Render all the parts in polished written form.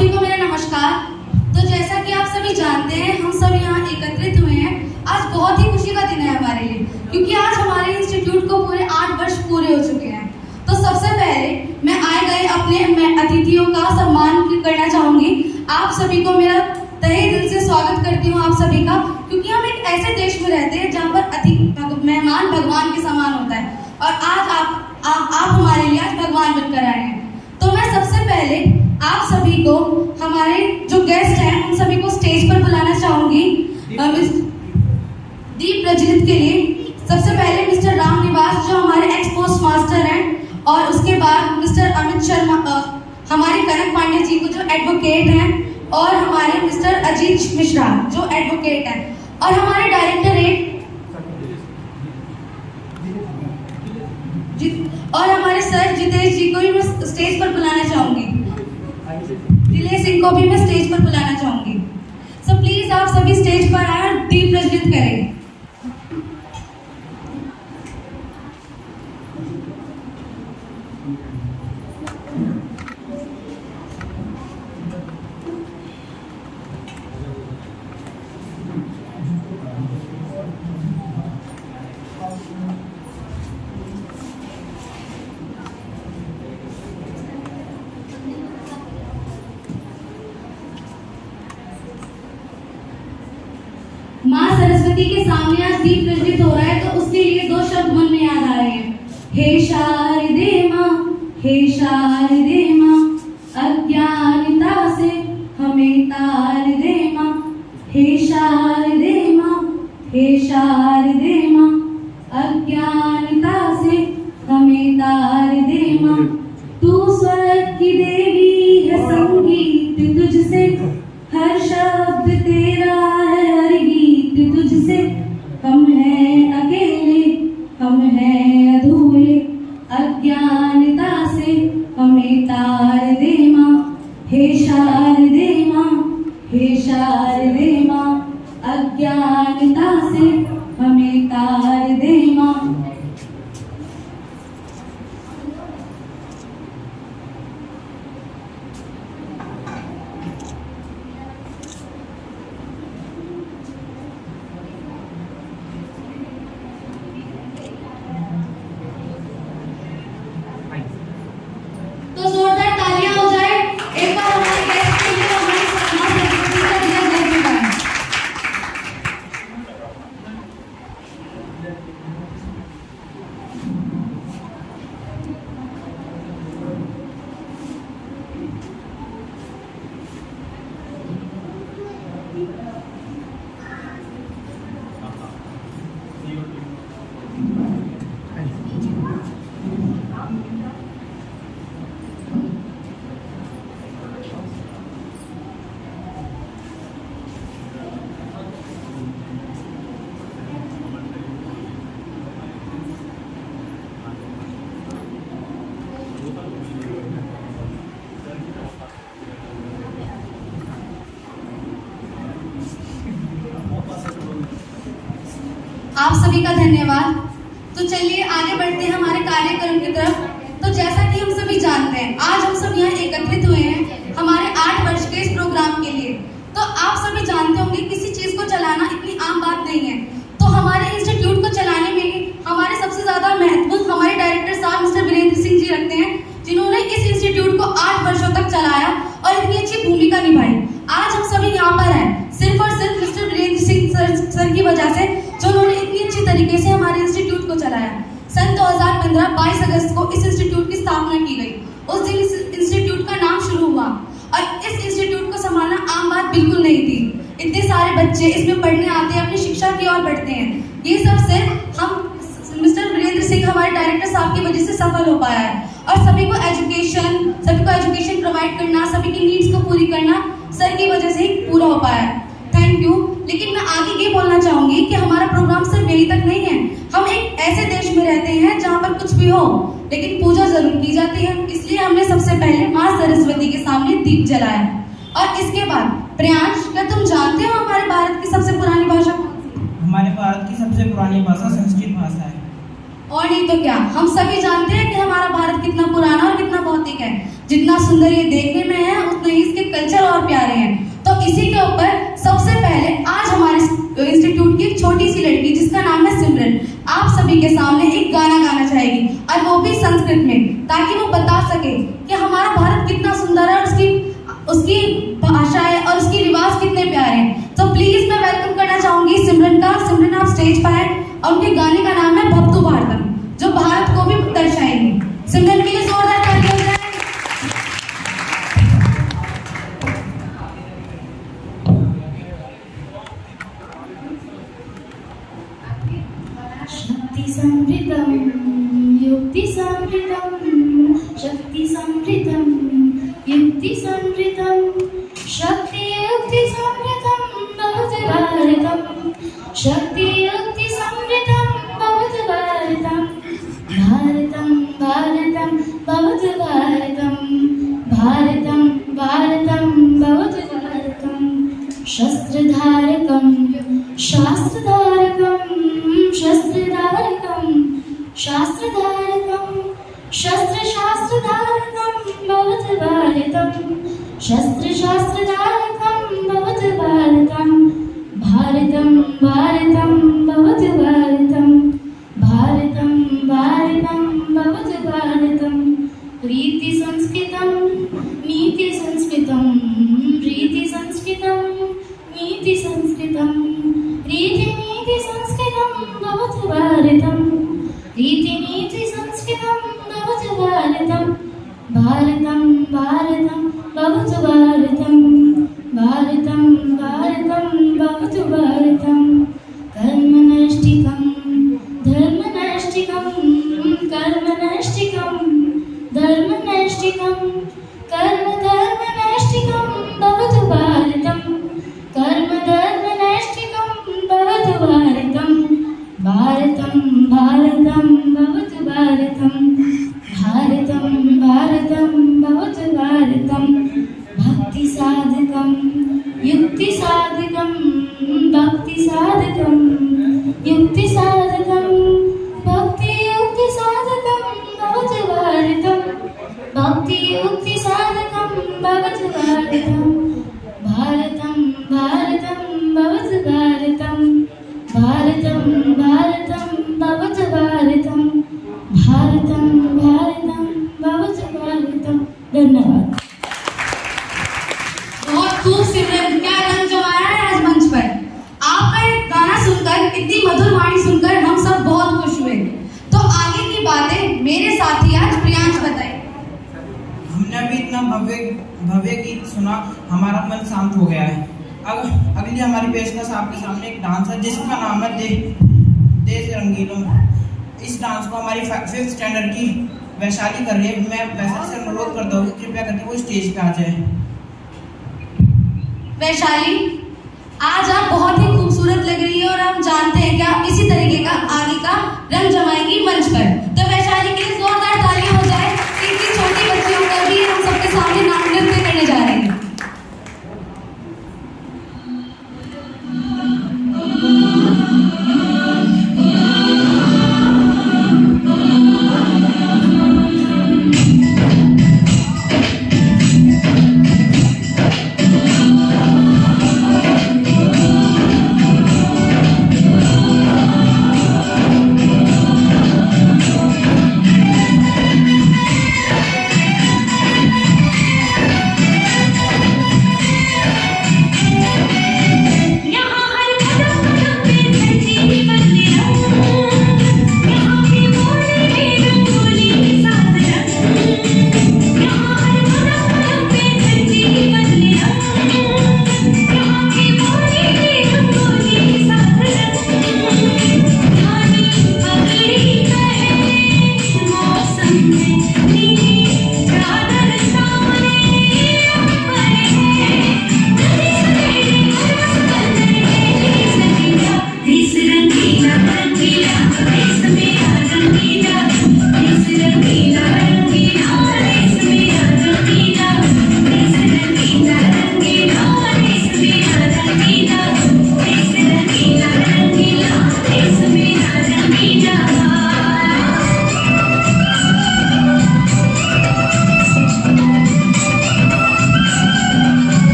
सभी को मेरा नमस्कार। तो जैसा कि आप सभी जानते हैं, हम सब यहाँ एकत्रित हुए हैं। आज बहुत ही खुशी का दिन है हमारे लिए, क्योंकि आज हमारे इंस्टीट्यूट को पूरे 8 वर्ष पूरे हो चुके हैं। तो सबसे पहले मैं आए गए अपने अतिथियों का सम्मान करना चाहूँगी। आप सभी को मेरा तहे दिल से स्वागत करती हूँ आप सभी का, क्योंकि हम एक ऐसे देश में रहते हैं जहाँ पर मेहमान भगवान के समान होता है, और आज आप हमारे लिए आज भगवान बनकर आए हैं। तो मैं सबसे पहले आप सभी को, हमारे जो गेस्ट हैं उन सभी को स्टेज पर बुलाना चाहूंगी दीप प्रज्वलित के लिए। सबसे पहले मिस्टर राम निवास जो हमारे एक्स पोस्ट मास्टर हैं, और उसके बाद मिस्टर अमित शर्मा हमारे कनक पांडे जी को जो एडवोकेट हैं, और हमारे मिस्टर अजीत मिश्रा जो एडवोकेट हैं, और हमारे डायरेक्टर और हमारे सर जितेश जी को भी मैं स्टेज पर बुलाना चाहूंगी। दिलेश सिंह को भी मैं स्टेज पर बुलाना चाहूंगी। सो प्लीज आप सभी स्टेज पर आए और दीप प्रज्वलित करें। माँ सरस्वती के सामने आज दीप प्रज्वलित हो रहा है, तो उसके लिए 2 शब्द मन में याद आ रहे हैं। हे शारदे माँ, हे शारदे माँ, अज्ञानता से हमें तार दे माँ। हे शारदे माँ, हे शारदे माँ, अज्ञानता से हमें तार दे माँ। तू स्वर्ग की देवी है, संगीत तुझसे, हर शब्द तेरा है, हर गीत तुझसे। हम हैं अकेले, हम हैं अधूरे, अज्ञानता से हमें तार दे माँ। हे शारदे माँ, हे शारदे माँ, अज्ञानता से हमें तार दे माँ। तो जोरदार तालियां हो जाए एक बार हमारे गेस्ट के लिए, हमारे सम्मान का दिया जाएगा। आप सभी का धन्यवाद। तो चलिए आगे बढ़ते हैं हमारे कार्यक्रम की तरफ। तो जैसा कि हम सभी जानते हैं, आज हम सब यहाँ एकत्रित हुए हैं हमारे 8 वर्ष के इस प्रोग्राम के लिए। तो आप सभी जानते होंगे किसी चीज को चलाना इतनी आम बात नहीं है। तो हमारे इंस्टीट्यूट को चलाने में हमारे सबसे ज्यादा महत्व हमारे डायरेक्टर साहब मिस्टर वीरेंद्र सिंह जी रखते हैं, जिन्होंने इस इंस्टीट्यूट को 8 वर्षों तक चलाया और इतनी अच्छी भूमिका निभाई। आज हम सभी यहाँ पर हैं सिर्फ और सिर्फ मिस्टर वीरेंद्र सिंह सर की वजह से, जो उन्होंने इतनी अच्छी तरीके से हमारे इंस्टीट्यूट को चलाया। सन 2015 22 अगस्त को इस इंस्टीट्यूट की स्थापना की गई। उस दिन इस इंस्टीट्यूट का नाम शुरू हुआ, और इस इंस्टीट्यूट को संभालना आम बात बिल्कुल नहीं थी। इतने सारे बच्चे इसमें पढ़ने आते हैं, अपनी शिक्षा की ओर बढ़ते हैं। ये सब सिर्फ हम मिस्टर वीरेंद्र सिंह हमारे डायरेक्टर साहब की वजह से सफल हो पाया है। और सभी को एजुकेशन प्रोवाइड करना, सभी की नीड्स को पूरी करना सर की वजह से ही पूरा हो पाया है। Thank you. लेकिन मैं आगे ये बोलना चाहूंगी कि हमारा प्रोग्राम सिर्फ यही तक नहीं है। हम एक ऐसे देश में रहते हैं जहाँ पर कुछ भी हो लेकिन पूजा जरूर की जाती है। इसलिए हमने सबसे पहले माँ सरस्वती के सामने दीप जलाया। और इसके बाद प्रियांश, क्या तुम जानते हो हमारे भारत की सबसे पुरानी भाषा? हमारे भारत की सबसे पुरानी भाषा संस्कृत भाषा है। और नहीं तो क्या, हम सभी जानते हैं कि हमारा भारत कितना पुराना और कितना भौतिक है। जितना सुंदर ये देखने में है उतने ही इसके कल्चर और प्यारे हैं। तो इसी के ऊपर सबसे पहले आज हमारे इंस्टीट्यूट की एक छोटी सी लड़की जिसका नाम है सिमरन, आप सभी के सामने एक गाना गाना चाहेगी, और वो भी संस्कृत में, ताकि वो बता सके कि हमारा भारत कितना सुंदर है और उसकी भाषा है और उसके रिवाज कितने प्यारे हैं। तो प्लीज मैं वेलकम करना चाहूंगी सिमरन का। सिमरन आप स्टेज पर आए और उनके गाने का नाम है भक्तु भारतम, जो भारत को भी दर्शाएंगे। सिमरन के लिए जोरदार ताली हो जाए। शक्ति समृद्धम युक्ति समृद्धम, शक्ति समृद्धम युक्ति समृद्धम, शक्ति युक्ति समृद्धम भवतु भारतम, शक्ति युक्ति समृद्धम भवतु भारतम, भारतम भारतम भवतु भारतम, भारतम भारतम भवतु भारतम, शस्त्रधारकम शास्त्रधारकम, शस्त्रधारकम शास्त्रधारकम, शस्त्र शास्त्रधारकम भवतु भारतम, शस्त्र शास्त्रधारकम भवतु भारतम, भारतम भारतम भवतु भारतम, भारतम भारतम भवतु भारतम, रीति संस्कृतम नीति संस्कृतम, रीति संस्कृतम नीति संस्कृतम, रीति नीति संस्कृतम भवतु भारतम, रीति नीति संस्कृतम भवतु भारतम, भारतम भारतम भवतु भारतम, भारतम भारतम भवतु भारतम, कर्मनैष्ठिकं धर्मनैष्ठिकं, कर्मनैष्ठिकं धर्मनैष्ठिकं, कर्म धर्मनैष्ठिकं भवतु भारतम, कर्म धर्मनैष्ठिकं भवतु भारतम, भारतम भारतम भवतु भारतम, भारतम भारतम भवतु भारतम, भक्ति साधकं युक्ति साधकं, भक्ति साधकं युक्ति साधकं, भक्ति युक्ति साधकं भवतु भारतम, भक्ति युक्ति साधकं भवतु भारतम, भारतम भारतम भवतु भारतम, भारतम भारतम भवतु भारतम, भारतम भारतम भवतु भारतम। धन्यवाद। बहुत खूब सिमरन, क्या रंग जमाया है आज मंच पर। आपका एक गाना सुनकर, इतनी मधुर वाणी सुनकर हम सब बहुत खुश हुए। तो आगे की बातें मेरे साथी आज प्रियांश बताएं। हमने अभी इतना भव्य गीत सुना, हमारा मन शांत हो गया है। अब अगली हमारी पेशकश आपके सामने एक डांस है जिसका नाम है देश रंगीलों। इस डांस को हमारी 5th स्टैंडर्ड की वैशाली कर रही है। मैं वैशाली से अनुरोध करता हूँ कि कृपया करके वो स्टेज पे आ जाए। वैशाली, आज आप बहुत ही खूबसूरत लग रही है और हम जानते हैं कि आप इसी तरीके का आगे का रंग जमाएंगी मंच पर। तो वैशाली के लिए जोरदार ताली हो जाए। इतनी छोटी बच्चियों का भी हम सबके सामने नाम नृत्य करने जा रहे हैं।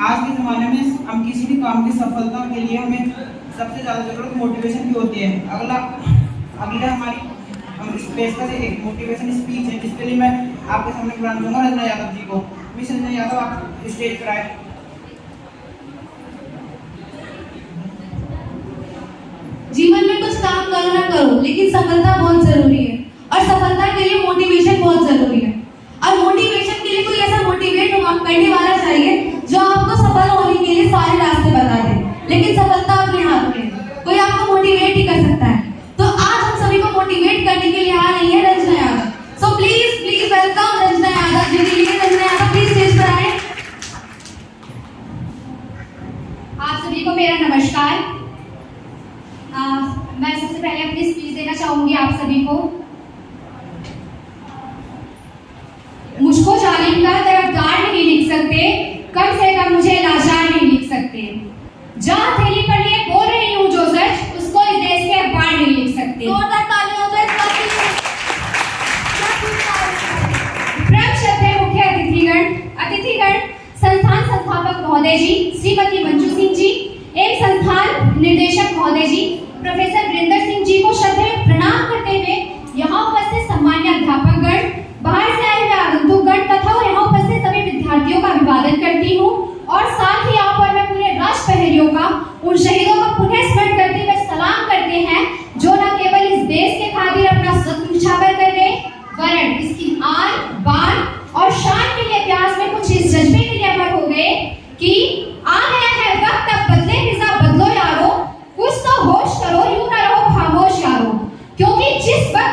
आज के ज़माने में हम किसी भी काम की सफलता के लिए हमें सबसे ज़्यादा ज़रूरत मोटिवेशन की होती है। अगला हमारी हम इस पेशकश से एक मोटिवेशन स्पीच है, जिसके लिए मैं आपके सामने बुलाना चाहूँगा रंजना यादव जी को। मिस रंजना यादव, आप स्टेज पर आए। जीवन में कुछ काम करो ना करो, लेकिन सफलता बहुत जरूरी है और सफलता के लिए मोटिवेशन बहुत जरूरी है। और मोटिवेशन के लिए कोई ऐसा मोटिवेट करने वाला चाहिए जो आपको सफल होने के लिए सारे रास्ते बता दे, लेकिन सफलता अपने हाथ में है। कोई आपको मोटिवेट ही कर सकता है। तो आज हम सभी को मोटिवेट करने के लिए आ रही है Ranjana Yadav. So please please welcome Ranjana Yadav ji के लिए। रंजना यादव प्लीज स्टेज पर आए। आप सभी को मेरा नमस्कार। मैं सबसे पहले अपनी स्पीच देना चाहूंगी आप सभी को। मुझको जालिम का तरफदार नहीं लिख सकते, कम से कम मुझे लाचार नहीं लिख सकते। जहाँ थैली पर लिए बोल रही हूँ जो सच, उसको इस देश के अखबार नहीं लिख सकते। जोरदार तालियां हो जाए इस बात के लिए। परम श्रद्धेय मुख्य अतिथिगण, संस्थान संस्थापक महोदय जी श्रीमती मंजू सिंह जी एवं संस्थान निर्देशक महोदय जी प्रोफेसर वीरेंद्र सिंह जी को श्रद्धेय प्रणाम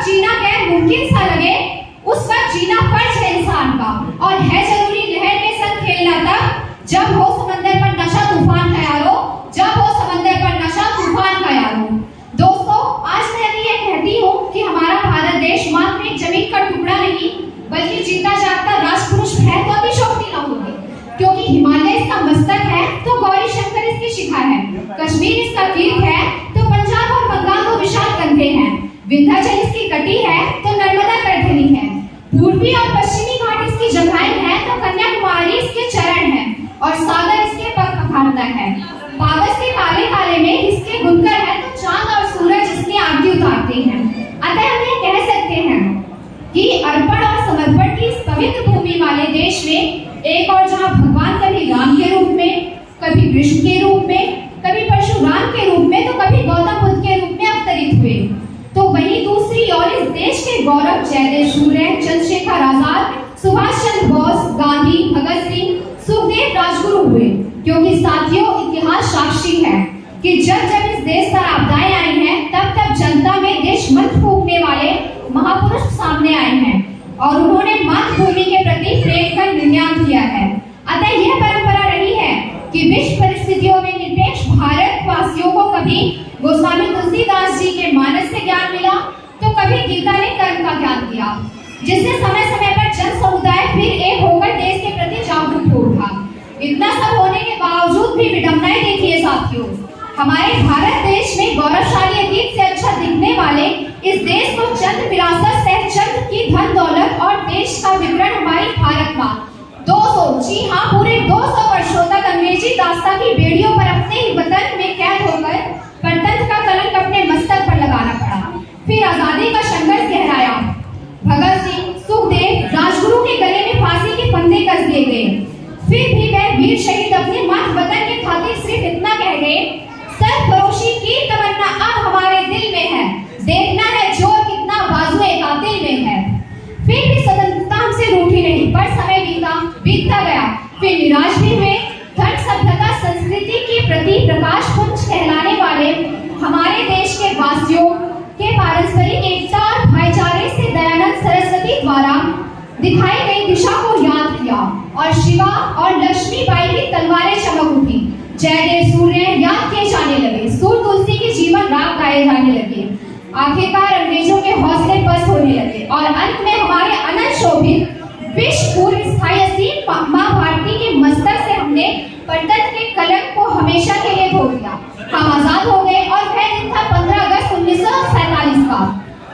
वक्त जीना गैर मुमकिन सा लगे, उस वक्त जीना फर्ज है इंसान का, और है जरूरी लहर के संग खेलना तब, जब हो समंदर पर नशा तूफान का यारो, जब हो समंदर पर नशा तूफान का यारो। दोस्तों, आज मैं यदि ये कहती हूँ कि हमारा भारत देश मात्र एक जमीन का टुकड़ा नहीं बल्कि जीता जागता राजपुरुष है, तो अतिशयोक्ति न होगी, क्योंकि हिमालय इसका मस्तक है तो गौरी शंकर इसकी शिखा है, कश्मीर इसका तीर्थ है तो पंजाब और बंगाल को विशाल कंधे हैं, विंध्याचल इसकी कटी है तो नर्मदा करधनी है, पूर्वी और पश्चिमी घाट इसकी जगहें हैं तो कन्याकुमारी इसके चरण है, और सागर इसके पग पखारता है। कागज के काले काले में इसके बुनकर है तो चांद और सूरज इसकी आरती उतारते हैं। अतः हम ये कह सकते हैं कि अर्पण और समर्पण की इस पवित्र भूमि वाले देश में एक और जहाँ भगवान कभी राम के रूप में, कभी कृष्ण के रूप में, कभी परशुराम के रूप में, तो कभी गौतम बुद्ध के रूप में अवतरित हुए, तो वहीं दूसरी ओर इस देश के गौरव जयदेव सूर्य, चंद्रशेखर आजाद, सुभाष चंद्र बोस, गांधी, भगत सिंह, सुखदेव राजगुरु हुए। क्योंकि साथियों, इतिहास साक्षी है कि जब जब इस देश पर आपदाएं आई हैं, तब तब जनता में देशमंत्र फूंकने वाले महापुरुष सामने आए हैं और उन्होंने मातृभूमि के प्रति प्रेम का निर्यात किया है। अतः यह परंपरा रही है कि विश्व परिस्थितियों में निरपेक्ष भारतवासियों को कभी गोस्वामी तुलसीदास जी के मानस से ज्ञान मिला तो कभी गीता ने कर्म का ज्ञान दिया, जिससे समय समय पर जन समुदाय फिर एक होकर देश के प्रति जागरूक हो उठा। इतना सब होने के बावजूद भी विडंबनाएं देखिए साथियों, हमारे भारत देश में गौरवशाली अतीत से अच्छा दिखने वाले इस देश को चंद्र विरासत सह चंद्र की धन दौलत और देश का विवरण हमारी भारत माँ 200, जी हाँ पूरे 200 वर्षों तक अंग्रेजी दास्ता की बेड़ियों पर अपने ही वतन में कैद होकर परतंत्र का कलंक अपने मस्तक पर लगाना पड़ा। फिर आजादी का संघर्ष गहराया, भगत सिंह, सुखदेव, राजगुरु के गले में फांसी के फंदे कस दिए गए, फिर भी वह वीर शहीद अपने मातृ वतन के खातिर सिर्फ इतना कह गए, सरफरोशी की तमन्ना अब हमारे दिल में है, देखना है जोर कितना बाजुए कातिल में है। फिर भी स्वतंत्रता हमसे रूठी नहीं, पर समय बीतता गया, फिर निराश भी हुए। धन, सभ्यता, संस्कृति के प्रति प्रकाश पुंज कहलाने वाले हमारे देश के वासियों के पारस्परिक एकता और भाईचारे से दयानंद सरस्वती द्वारा दिखाई गई दिशा को याद किया और शिवा और लक्ष्मीबाई की तलवारें चमक उठी। जयदेव सूर्य याद किए जाने लगे, सूर तुलसी के जीवन राग गाए जाने लगे, आखिरकार अंग्रेजों के हौसले पस्त होने लगे और अंत में हमारे अनंत शोभित विश्व पूर्व स्थायी असीम मां भारती के मस्तक से हमने परतंत्र के कलंक को हमेशा के लिए धो दिया। हम आजाद हो गए और वह दिन था 15 अगस्त 1947 का।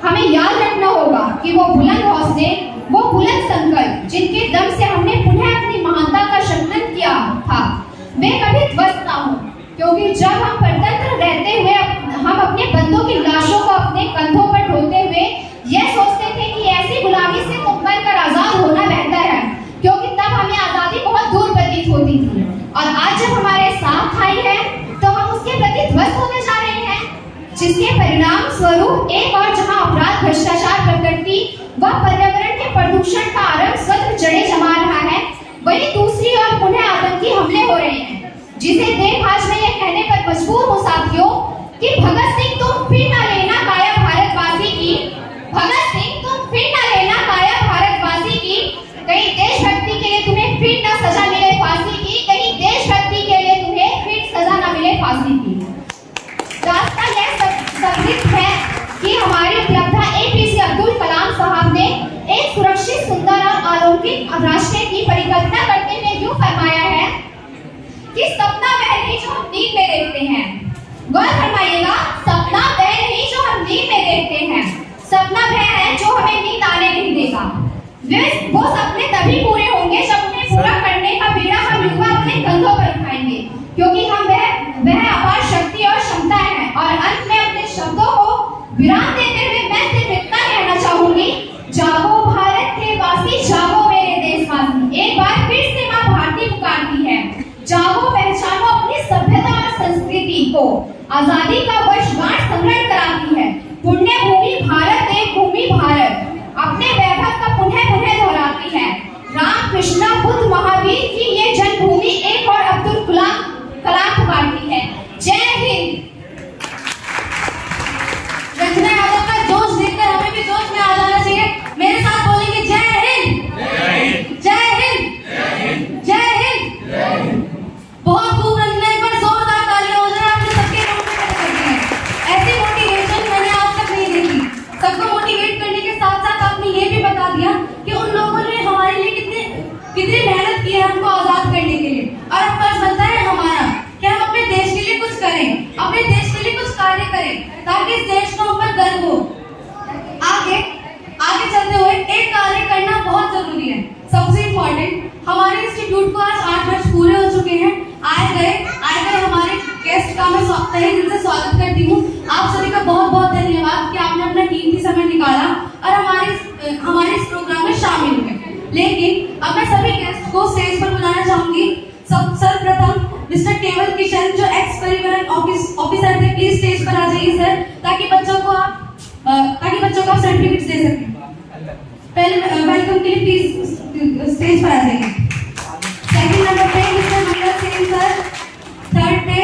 हमें याद रखना होगा कि वो बुलंद हौसले, वो बुलंद संकल्प जिनके दम से हमने पुनः अपनी महानता का शक्तिन किया था, वे कभी ध्वस्त ना हो, क्योंकि जब हम परतंत्र रहते हुए हम अपने बंदों की लाशों को अपने कंधों पर ढोते हुए यह सोचते थे कि ऐसी गुलामी से तो बनकर आजाद होना बेहतर है, क्योंकि तब हमें आजादी बहुत दूर प्रतीत होती थी, और आज जब हमारे साथ आई है तो हम उसके प्रति ध्वस्त होते जा रहे हैं, जिसके परिणाम स्वरूप एक और जहां अपराध, भ्रष्टाचार, प्रकृति व पर्यावरण के प्रदूषण का आरंभ स्वतः जड़े जमा रहा है, वहीं दूसरी ओर पुनः आतंकी हमले हो रहे हैं, जिसे देख आज मैं ये कहने पर मजबूर हूँ साथियों कि भगत सिंह तुम फिर ना लेना काया भारतवासी की, भगत सिंह तुम फिर ना लेना काया भारतवासी की, कहीं देशभक्ति के लिए तुम्हें फिर ना सजा मिले फांसी की, कहीं देशभक्ति के लिए तुम्हें फिर सजा ना मिले फांसी की। रास्ता यह संदिग्ध है कि हमारी उपलब्धा एपीजे अब्दुल कलाम साहब ने एक सुरक्षित, सुंदर और अलौकिक राष्ट्र की परिकल्पना करते हुए यूं फरमाया है कि सपना वह नहीं जो हम नींद में देखते हैं। गौर फरमाइएगा, सपना वह नहीं जो हम नींद में देखते हैं, सपना वह है जो हमें नींद आने नहीं देगा। वो सपने तभी पूरे होंगे जब उन्हें पूरा करने का बीड़ा हम युवा अपने कंधों पर उठाएंगे, क्योंकि हम वह अपार शक्ति और क्षमता है। और अंत में अपने शब्दों को विराम देते हुए मैं सिर्फ इतना कहना चाहूंगी, जागो भारत के वासी, जागो मेरे देशवासी। एक बार फिर से मां भारती पुकारती है, जागो, पहचानो अपनी सभ्यता और संस्कृति को। आजादी का वर्षगांठ स्मरण कराती है, पुण्य भूमि भारत, एक भूमि भारत अपने वैभव का पुनः दोहराती है। राम, कृष्णा, बुद्ध, महावीर की ये जन्मभूमि एक और अब्दुल कलाम पुकारती है। जय हिंद। रंजना यादव का जोश देखकर हमें भी जोश सबसे इम्पोर्टेंट, हमारे इंस्टीट्यूट को आज 8 वर्ष पूरे हो चुके हैं। आए गए हमारे गेस्ट का मैं तहे दिल से स्वागत करती हूँ। आप सभी का बहुत बहुत धन्यवाद कि आपने अपना कीमती समय निकाला और हमारे इस प्रोग्राम में शामिल हुए। लेकिन अब मैं सभी गेस्ट को स्टेज पर बुलाना चाहूंगी। सर्वप्रथम मिस्टर केवल किशन, जो एक्स परिवहन ऑफिसर थे, प्लीज स्टेज पर आ जाइए सर, ताकि बच्चों को आप सर्टिफिकेट्स दे सकें। पहले वेलकम के लिए प्लीज स्टेज पर आ जाइए। सेकंड नंबर पे mister Mangal Singh sir, third पे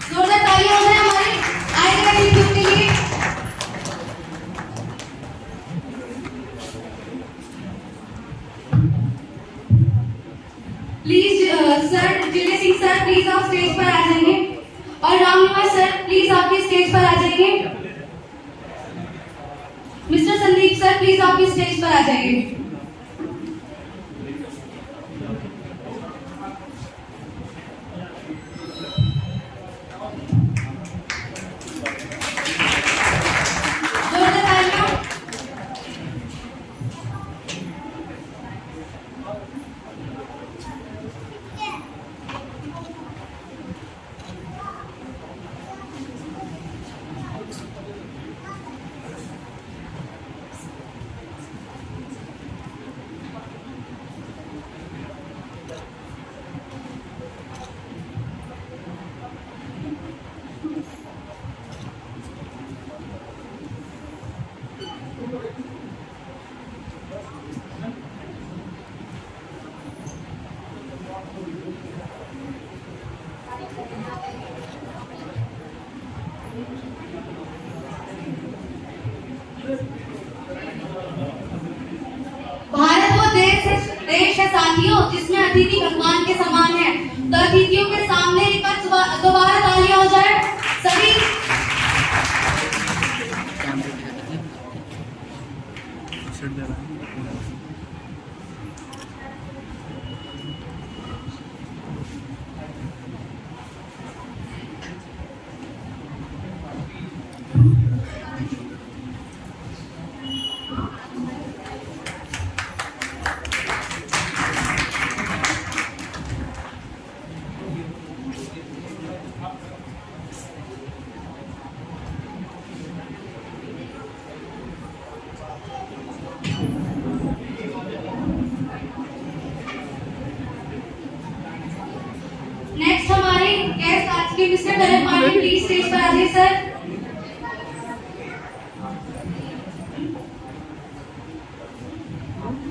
जोरदार तालियां हो जाए हमारे आए गए ग्रुप के लिए। प्लीज सर जिले सिंह सर, प्लीज आप स्टेज पर आ जाइए। और रामनिवास सर, प्लीज आपके स्टेज पर आ जाइए। मिस्टर संदीप सर, प्लीज आपके स्टेज पर आ जाइए। जोरदार तालियां। भारत वो देश है साथियों, जिसमें अतिथि भगवान के समान है। तो अतिथियों के सामने एक बार दोबारा तालियां हो जाए सभी। नेक्स्ट हमारे गेस्ट आज के mister Karan Pandey, please stage पर आ जाइए सर।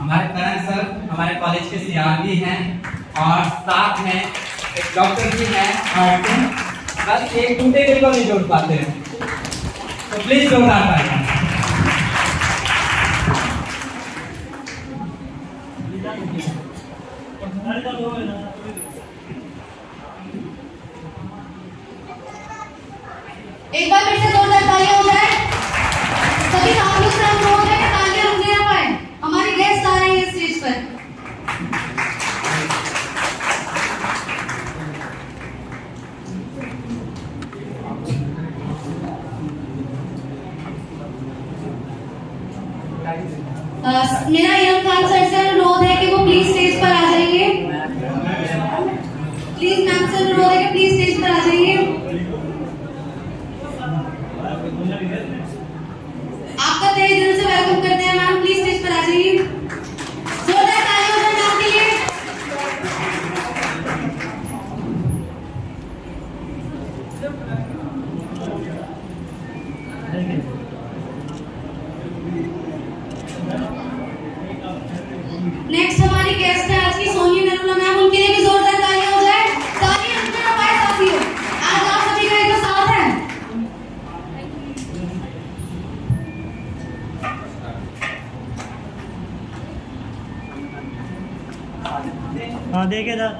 हमारे करण सर हमारे कॉलेज के सीआरबी हैं और साथ में एक डॉक्टर भी हैं और बस एक टूटे दिल को नहीं जोड़ पाते हैं, तो प्लीज जोरदार तालियां। एक बार फिर से जोरदार तालियां हो जाए सभी। आप लोग से अनुरोध है कि तालियां रुक ना पाए, हमारे गेस्ट आ रहे हैं स्टेज पर। मेरा इरम खान सर से अनुरोध है कि वो प्लीज स्टेज पर आ जाइए। प्लीज मैम से अनुरोध है कि प्लीज स्टेज पर आ जाइए। आपका तहे दिल से वेलकम करते हैं मैम, प्लीज स्टेज पर आ जाइए। जोरदार तालियां हो जाए आपके लिए। नेक्स्ट हमारी गेस्ट है आज की सोनी नरूला मैम, उनके लिए भी जोरदार तालियां हो जाए। तालियां रुकने ना पाए साथियों, आज आप सभी का एक साथ है। हाँ देखे था।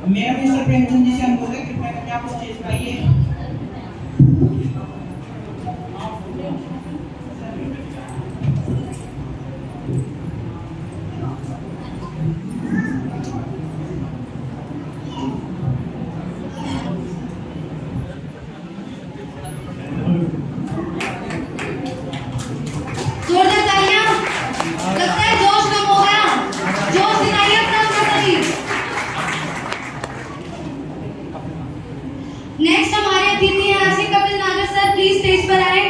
मेरा मिस्टर प्रेमचंद जी से अनुरोध है कृपया कि आप स्टेज पर आइए। जोरदार तालियां। लगता है जोश कम हो गया। जोश दिखाइए अपना सभी। नेक्स्ट हमारे अतिथि हैं आशिक कपिल नागर सर, प्लीज स्टेज पर आए।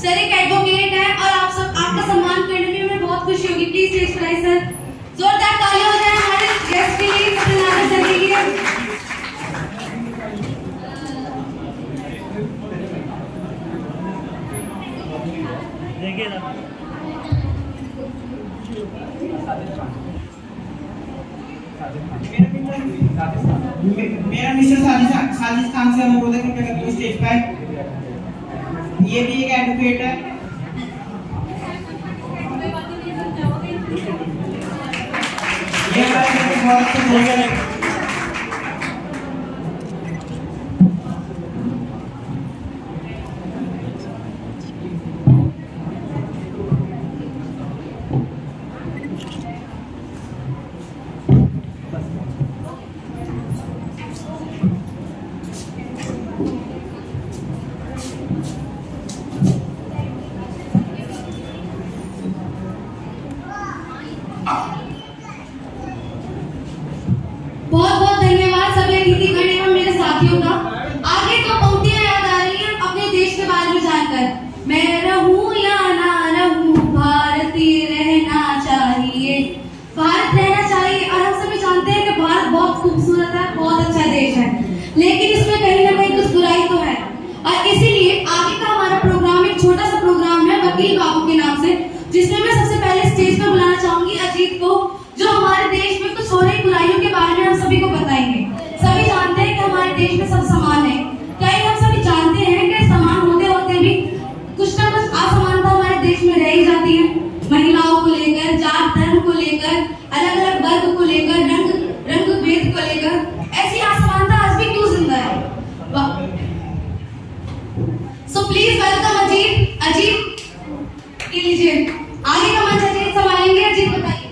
सर एक एडवोकेट है और आपका सम्मान करने में हमें बहुत खुशी होगी। प्लीज स्टेज पर आए सर। जोरदार तालियां हो जाए हमारे गेस्ट के लिए, कपिल नागर सर के लिए। देखिए ना। मेरा मिस्टर साजिद खान से अनुरोध है कि अगर स्टेज पर ये भी एक एडवोकेट है। ये हमारे बहुत अच्छे दोस्त हैं। बहुत बहुत धन्यवाद सभी अतिथिगण एवं मेरे साथियों का। आगे तो पंक्तियां याद आ रही हैं अपने देश के बारे में जानकर। मैं रहूं या ना रहूं, भारतीय रहना चाहिए। भारत रहना चाहिए और हम सभी जानते हैं कि भारत बहुत खूबसूरत है, बहुत अच्छा देश है, लेकिन इसमें कहीं ना कहीं कुछ बुराई तो है। और इसीलिए आगे का हमारा प्रोग्राम एक छोटा सा प्रोग्राम है वकील बाबू के नाम से, जिसमें मैं सबसे पहले स्टेज पर बुलाना चाहूंगी अजीत को, जो हमारे देश में कुछ हो रही बुराइयों के बारे में हम सभी को बताएंगे। सभी जानते हैं कि हमारे देश में सब समान है। कई हम सभी जानते हैं कि समान होते होते भी कुछ ना कुछ असमानता हमारे देश में रह ही जाती है। महिलाओं को लेकर, जात धर्म को लेकर, अलग अलग वर्ग को लेकर, रंग भेद को लेकर ऐसी असमानता आज भी क्यों जिंदा है? So please welcome Ajit. Ajit लीजिए आगे का मंच। अजीत संभालेंगे। अजीत बताइए।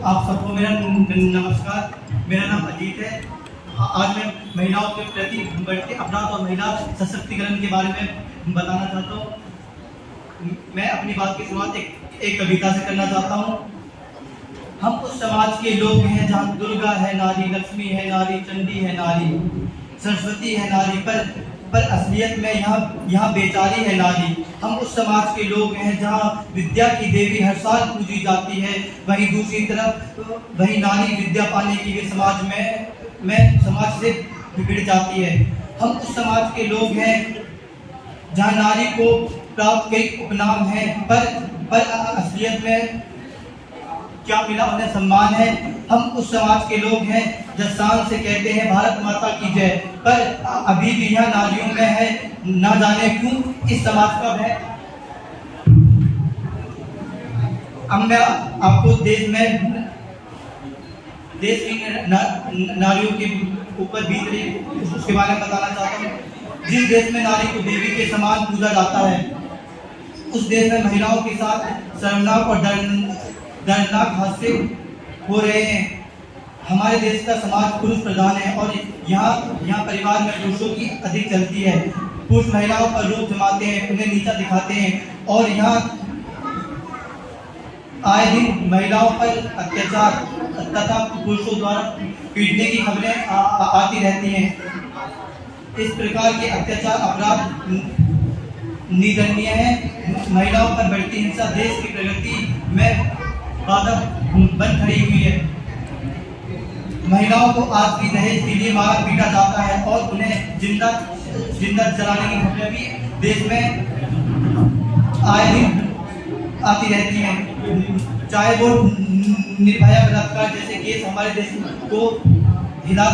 आप सबको मेरा नमस्कार। मेरा नाम अजीत है। आज मैं महिलाओं के प्रति बढ़ते अपराध और महिला सशक्तिकरण के बारे में बताना चाहता हूँ। मैं अपनी बात की शुरुआत एक कविता से करना चाहता हूँ। हम उस समाज के लोग हैं जहाँ दुर्गा है नारी, लक्ष्मी है नारी, चंडी है नारी, सरस्वती है नारी, पर असलियत में यहाँ बेचारी है नारी। हम उस समाज के लोग हैं जहाँ विद्या की देवी हर साल पूजी जाती है, वहीं दूसरी तरफ वही नारी विद्या पाने के लिए समाज से बिगड़ जाती है। हम उस समाज के लोग हैं जहाँ नारी को प्राप्त कई उपनाम हैं, पर असलियत में क्या मिला उन्हें सम्मान है। हम उस समाज के लोग हैं जो शान से कहते हैं भारत माता की जय, पर अभी भी यहाँ नारियों में है ना जाने क्यों इस समाज का भय। अब मैं आपको देश की नारियों के ऊपर बीत रही उसके बारे में बताना चाहता हूँ। जिस देश में नारी को देवी के समान पूजा जाता है, उस देश में महिलाओं के साथ शर्मनाक और दर्दनाक हादसे हो रहे हैं। हमारे देश का समाज पुरुष प्रधान है और यहाँ परिवार में पुरुषों की अधिक चलती है। पुरुष महिलाओं पर रोक जमाते हैं, उन्हें नीचा दिखाते हैं और यहाँ आए दिन महिलाओं पर अत्याचार तथा पुरुषों द्वारा पीटने की खबरें आती रहती हैं। इस प्रकार के अत्याचार अपराध निंदनीय है। महिलाओं पर बढ़ती हिंसा देश की प्रगति में बाधा बन खड़ी हुई है। महिलाओं को आज भी दहेज के लिए मारा पीटा जाता है और उन्हें जिंदा जलाने की खबरें भी देश में आए दिन आती रहती हैं। चाहे वो निर्भया बलात्कार जैसे केस हमारे देश को हिला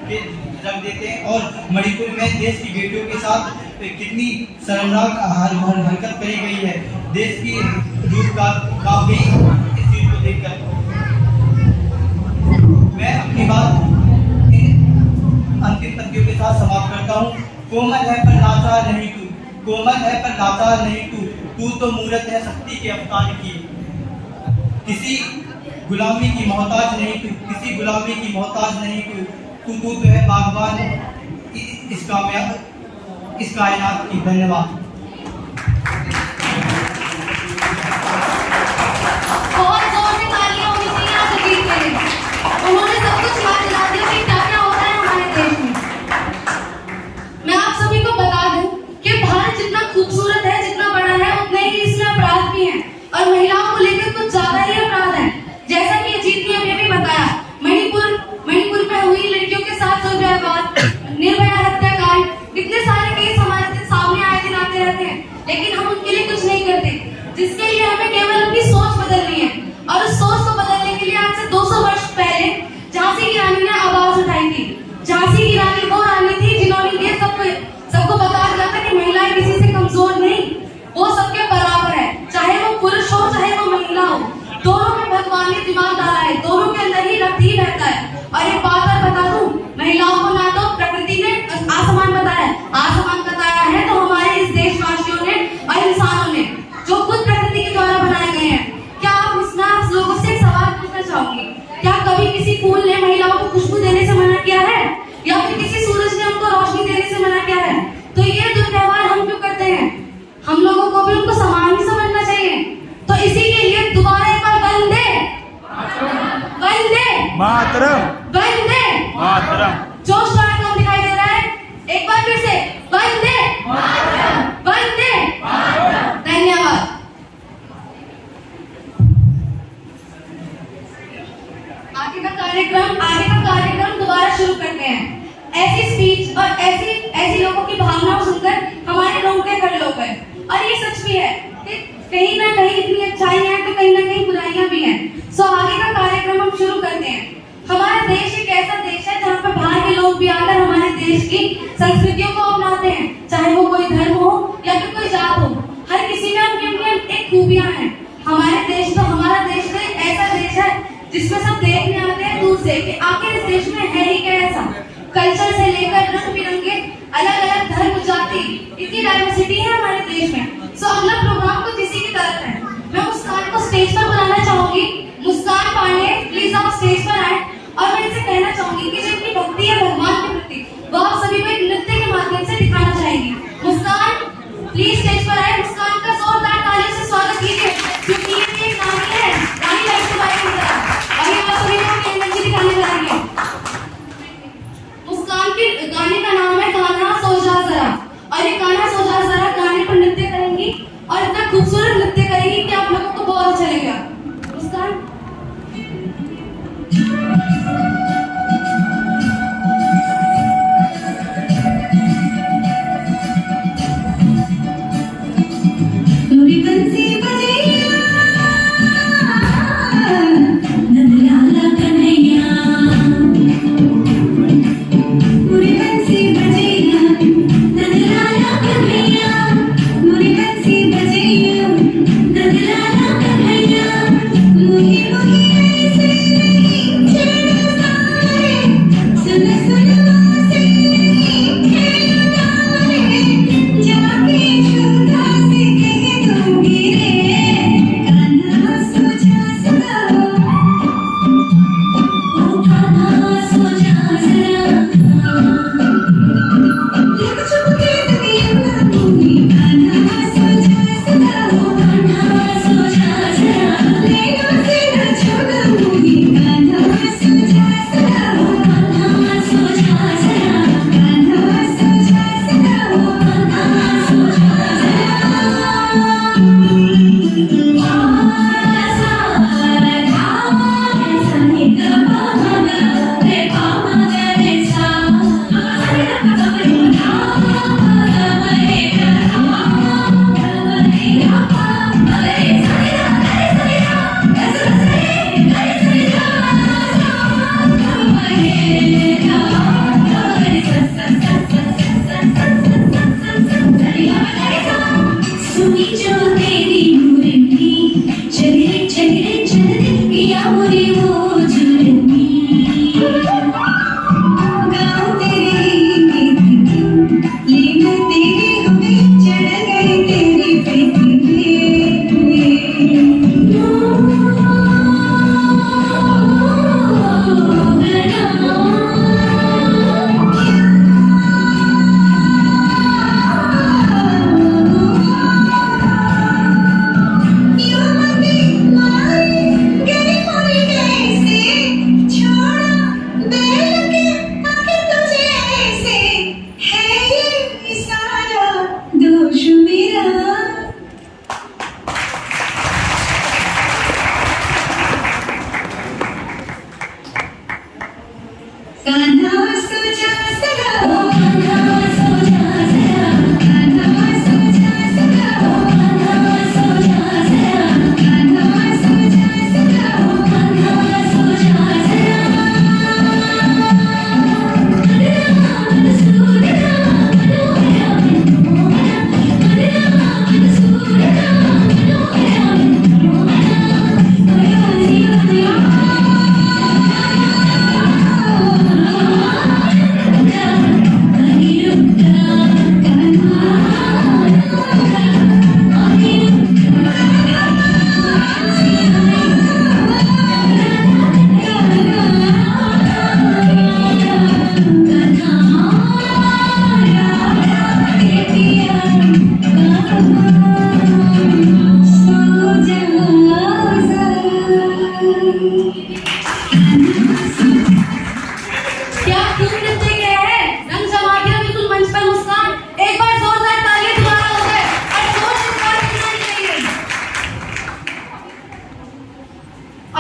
के रख देते हैं और मणिपुर में देश की बेटियों के साथ कितनी शर्मनाक हरकत करी गई है। देश की रूप का काफी इस चीज को देखकर मैं अपनी बात इन अंतिम पंक्तियों के साथ समाप्त करता हूँ। कोमल है पर लाचार नहीं तू, कोमल है पर लाचार नहीं तू, तू तो मूरत है शक्ति के अवतार की। किसी गुलामी की मोहताज नहीं तू, किसी गुलामी की मोहताज नहीं तू, तू तो है बागबान इस कायनात की। धन्यवाद। बहुत जोर से तालियां होनी चाहिए आज अजीत के लिए। उन्होंने सब कुछ याद दिला दिया कि क्या क्या होता है हमारे देश में। मैं आप सभी को बता दूं कि भारत जितना खूबसूरत है, जितना बड़ा है, उतने ही इसमें अपराध भी हैं और महिलाओं को लेकर कुछ ज्यादा ही अपराध हैं। जैसा कि अजीत ने अभी बताया, मणिपुर में हुई लड़कियों के साथ दुर्व्यवहार, निर्भया हत्याकांड, कितने सारे केस हमारे सामने आए दिन आते रहते हैं, लेकिन हम उनके लिए कुछ नहीं करते, जिसके लिए हमें केवल अपनी सोच बदलनी है। और उस सोच को बदलने के लिए आज से 200 वर्ष पहले झांसी की रानी ने आवाज उठाई थी। झांसी की रानी वो रानी थी जिन्होंने ये सबको बता दिया था कि महिलाएं किसी से कमजोर नहीं, वो सबके बराबर है, चाहे वो पुरुष हो चाहे वो महिला हो, दोनों में भगवान ने दिमाग डाला है, दोनों के अंदर ही रक्त ही रहता है। और एक बात और बता दूं, महिलाओं को ना तो प्रकृति ने आसमान बताया है, तो हमारे इस देशवासियों ने और इंसानों ने, जो खुद प्रकृति के द्वारा बनाए गए हैं। क्या आप लोगों से एक सवाल पूछना चाहूंगी, क्या कभी किसी फूल ने महिलाओं को खुशबू देने से मना किया है, या फिर किसी सूरज ने उनको रोशनी देने से मना किया है? तो ये दुर्व्यवहार हम क्यों करते हैं? हम लोगों को भी उनको समान ही समझना चाहिए। तो इसी के लिए दोबारा एक बार वंदे मातरम जोश थोड़ा कम दिखाई दे रहा है, एक बार फिर से वंदे धन्यवाद। आगे का कार्यक्रम दोबारा शुरू करते हैं। ऐसी स्पीच और ऐसी लोगों की भावनाओं सुनकर हमारे रोंगटे खड़े हो गए। और ये सच भी है कि कहीं ना कहीं इतनी अच्छाई है तो कहीं ना कहीं बुराइयां भी हैं। सो आगे का कार्यक्रम हम शुरू करते हैं। हमारा देश एक ऐसा देश है जहाँ पर बाहर के लोग भी आकर हमारे देश की संस्कृतियों को अपनाते हैं, चाहे वो कोई धर्म हो या फिर कोई जात हो, हर किसी में अपनी एक खूबियां हैं। हमारा देश तो एक ऐसा देश है जिसमें सब देखने आते हैं दूर से कि आखिर इस देश में है ही क्या ऐसा। कल्चर से लेकर रंग बिरंगे अलग अलग धर्म जाति, इतनी डाइवर्सिटी है हमारे देश में। सो अगला प्रोग्राम कुछ इसी की तरफ है। मैं मुस्कान को स्टेज पर बुलाना चाहूंगी। मुस्कान पांडे, प्लीज आप स्टेज पर आए। और मैं इनसे कहना चाहूंगी कि जो इनकी भक्ति है भगवान के प्रति, वो आप सभी को एक नृत्य के माध्यम से दिखाना चाहेंगी। मुस्कान प्लीज स्टेज पर आए। मुस्कान का जोरदार तालियों से स्वागत कीजिए, क्योंकि ये एक रानी है, रानी लक्ष्मीबाई की तरह, और ये आप सभी को एनर्जी दिखाने जा रही है। मुस्कान के गाने का नाम है गाना सो जा जरा, और ये गाना सो जा जरा गाने पर नृत्य करेंगी और इतना खूबसूरत नृत्य करेंगी कि आप लोगों को बहुत अच्छा लगेगा। मुस्कान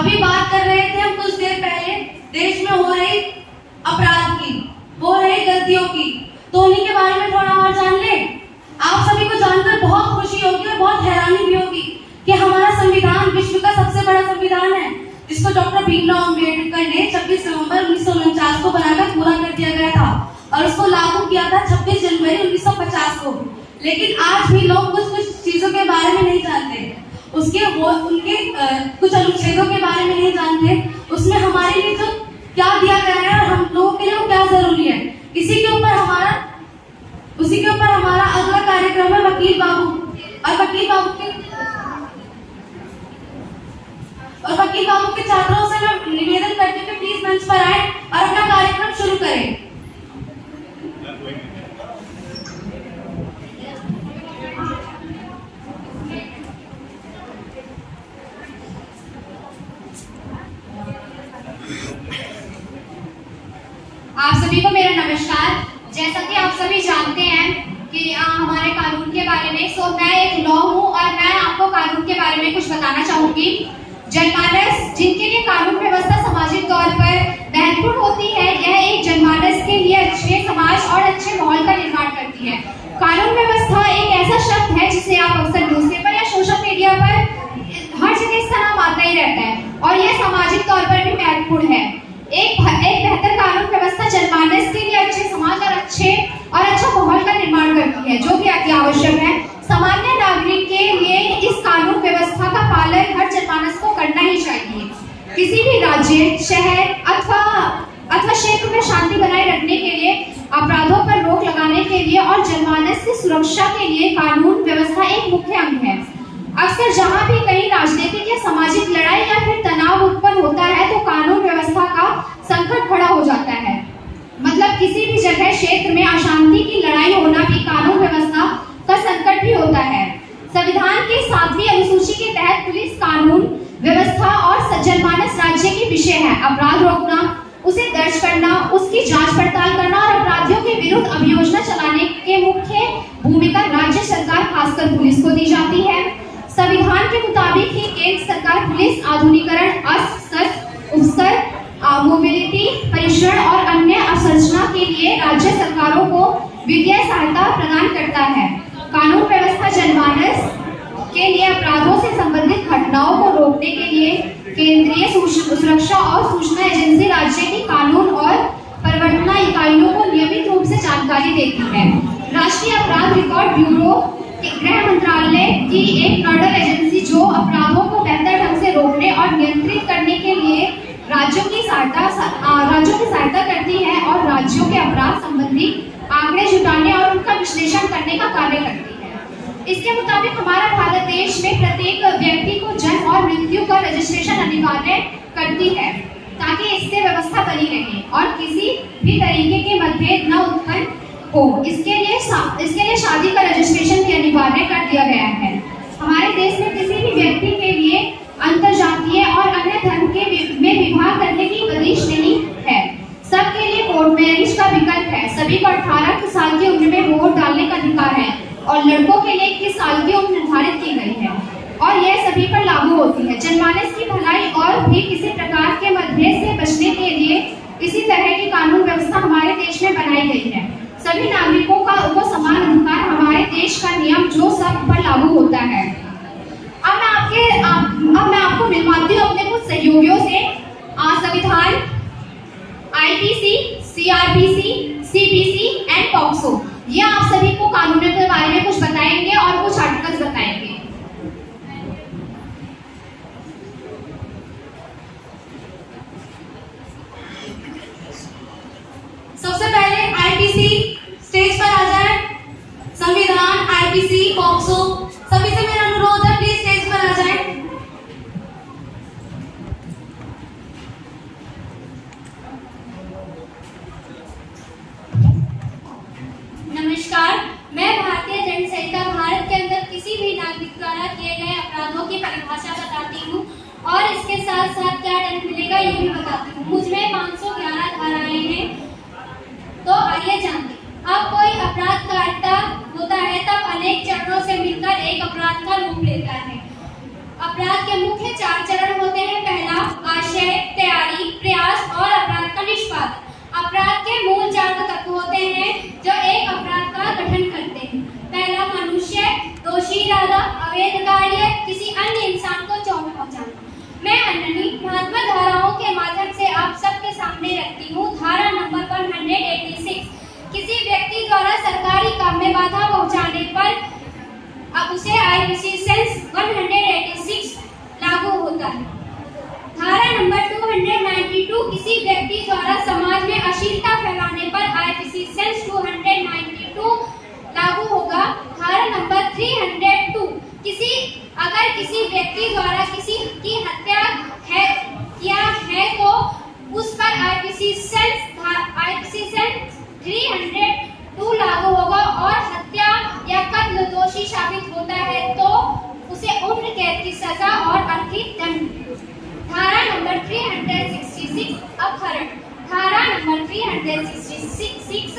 अभी बात कर रहे थे हम कुछ देर पहले देश में हो रही अपराध की, हो रही गलतियों की, तो उन्हीं के बारे में थोड़ा और जान ले। आप सभी को जानकर बहुत खुशी होगी और बहुत हैरानी भी होगी कि हमारा संविधान विश्व का सबसे बड़ा संविधान है, जिसको डॉक्टर भीमराव अम्बेडकर ने 26 नवंबर 1949 को बनाकर पूरा कर दिया गया था और उसको लागू किया था 26 जनवरी 1950 को। लेकिन आज भी लोग कुछ चीजों के बारे में नहीं जानते, उनके कुछ अनुच्छेदों के बारे में नहीं जानते, उसमें हमारे लिए जो क्या दिया गया है और हम लोगों के लिए वो क्या जरूरी है। उसी के ऊपर हमारा अगला कार्यक्रम है वकील बाबू के छात्रों से मैं निवेदन करती हूँ कि प्लीज मंच पर आए और अपना कार्यक्रम शुरू करें। आप सभी को मेरा नमस्कार। जैसा कि आप सभी जानते हैं कि हमारे कानून के बारे में, सो मैं एक लॉ हूँ और मैं आपको कानून के बारे में कुछ बताना चाहूंगी। जनमानस, जिनके लिए कानून व्यवस्था सामाजिक तौर पर महत्वपूर्ण होती है, यह एक जनमानस के लिए अच्छे समाज और अच्छे माहौल का निर्माण करती है। कानून व्यवस्था एक ऐसा शब्द है जिसे आप अक्सर न्यूज़पेपर या सोशल मीडिया पर हर जगह इसका नाम आता ही रहता है और यह सामाजिक तौर पर भी महत्वपूर्ण है। एक बेहतर कानून व्यवस्था जनमानस के लिए अच्छे समाज और अच्छा माहौल का निर्माण करती है, जो कि अति आवश्यक है। सामान्य नागरिक के लिए इस कानून व्यवस्था का पालन हर जनमानस को करना ही चाहिए। किसी भी राज्य, शहर अथवा क्षेत्र में शांति बनाए रखने के लिए, अपराधों पर रोक लगाने के लिए और जनमानस की सुरक्षा के लिए कानून व्यवस्था एक मुख्य अंग है। अक्सर जहां भी कहीं राजनीतिक या सामाजिक लड़ाई या फिर तनाव उत्पन्न होता है तो कानून व्यवस्था का संकट खड़ा हो जाता है। मतलब किसी भी जगह क्षेत्र में अशांति की लड़ाई होना भी कानून व्यवस्था का संकट भी होता है। संविधान के 7वीं अनुसूची के तहत पुलिस कानून व्यवस्था और जनमानस राज्य के विषय है। अपराध रोकना, उसे दर्ज करना, उसकी जांच पड़ताल करना और अपराधियों के विरुद्ध अभियोजना चलाने के मुख्य भूमिका राज्य सरकार खासकर पुलिस को दी जाती है। संविधान के मुताबिक ही केंद्र सरकार पुलिस आधुनिकीकरण, उपस्तर, मोबिलिटी, परिश्रम और अन्य अवसंरचना के लिए राज्य सरकारों को वित्तीय सहायता प्रदान करता है। कानून व्यवस्था जनमानस के लिए अपराधों से संबंधित घटनाओं को रोकने के लिए केंद्रीय सुरक्षा और सूचना एजेंसी राज्य की कानून और प्रवर्तन इकाइयों को नियमित रूप से जानकारी देती है। राष्ट्रीय अपराध रिकॉर्ड ब्यूरो गृह मंत्रालय की एक नोडल एजेंसी जो अपराधों को बेहतर ढंग से रोकने और नियंत्रित करने के लिए राज्यों की सहायता करती है और राज्यों के अपराध संबंधी आंकड़े जुटाने और उनका विश्लेषण करने का कार्य करती है। इसके मुताबिक हमारा भारत देश में प्रत्येक व्यक्ति को जन्म और मृत्यु का रजिस्ट्रेशन अनिवार्य करती है ताकि इससे व्यवस्था बनी रहे और किसी भी तरीके के मतभेद न उत्पन्न हो। इसके लिए शादी का रजिस्ट्रेशन भी अनिवार्य कर दिया गया है। हमारे देश में किसी भी व्यक्ति के लिए अंतरजातीय और अन्य धर्म में विवाह करने की बंदिश नहीं है। सबके लिए कोर्ट मैरिज का विकल्प है। सभी को 18 साल की उम्र में वोट डालने का अधिकार है और लड़कों के लिए 21 साल की उम्र निर्धारित की गई है और यह सभी पर लागू होती है। जनमानस की भलाई और भी किसी प्रकार के मतभेद से बचने के लिए इसी तरह की कानून व्यवस्था हमारे देश में बनाई गई है। सभी नागरिकों का समान अधिकार हमारे देश का नियम जो सब पर लागू होता है। अब मैं आपको मिलवाती हूँ अपने कुछ सहयोगियों से। संविधान, IPC, CrPC, CPC and POCSO, ये आप सभी को कानूनों के बारे में कुछ बताएंगे और कुछ आर्टिकल्स बताएंगे। सबसे पहले आईपीसी स्टेज पर आ जाए। संविधान, आईपीसी, पॉक्सो, सभी से मेरा अनुरोध है प्लीज स्टेज पर आ जाए। नमस्कार, मैं भारतीय दंड संहिता भारत के अंदर किसी भी नागरिक द्वारा किए गए अपराधों की परिभाषा बताती हूँ और इसके साथ साथ क्या दंड मिलेगा ये भी बताती हूँ। मुझमें 511 धाराएं हैं, तो आइए जानते। अब कोई अपराध काटता होता है तब अनेक चरणों से मिलकर एक अपराध का रूप लेता है। अपराध के मुख्य 4 चरण होते हैं। पहला प्रयास और अपराध का निष्पादन। अपराध के मूल 4 तत्व होते हैं जो एक अपराध का गठन करते हैं। पहला, मनुष्य, दोषी इरादा, अवैध कार्य, किसी अन्य इंसान को चोट पहुंचाना। मैं अन्य महत्वपूर्ण धाराओं के माध्यम से आप सबके सामने रखती हूँ। धारा नंबर 186, किसी व्यक्ति द्वारा सरकारी काम में बाधा पहुंचाने पर अब उसे आईपीसी सेंस 186 लागू होता है। धारा नंबर 292, किसी व्यक्ति द्वारा समाज में अश्लीलता फैलाने पर आईपीसी सेंस 292 लागू होगा। धारा नंबर 302, अगर किसी व्यक्ति द्वारा किसी की हत्या किया है तो उस पर आईपीसी सेंस 302 लागू होगा और हत्या या कत्ल दोषी साबित होता है तो उसे उम्र कैद की सजा और आर्थिक दंड। धारा नंबर 366, अपहरण। धारा नंबर 366,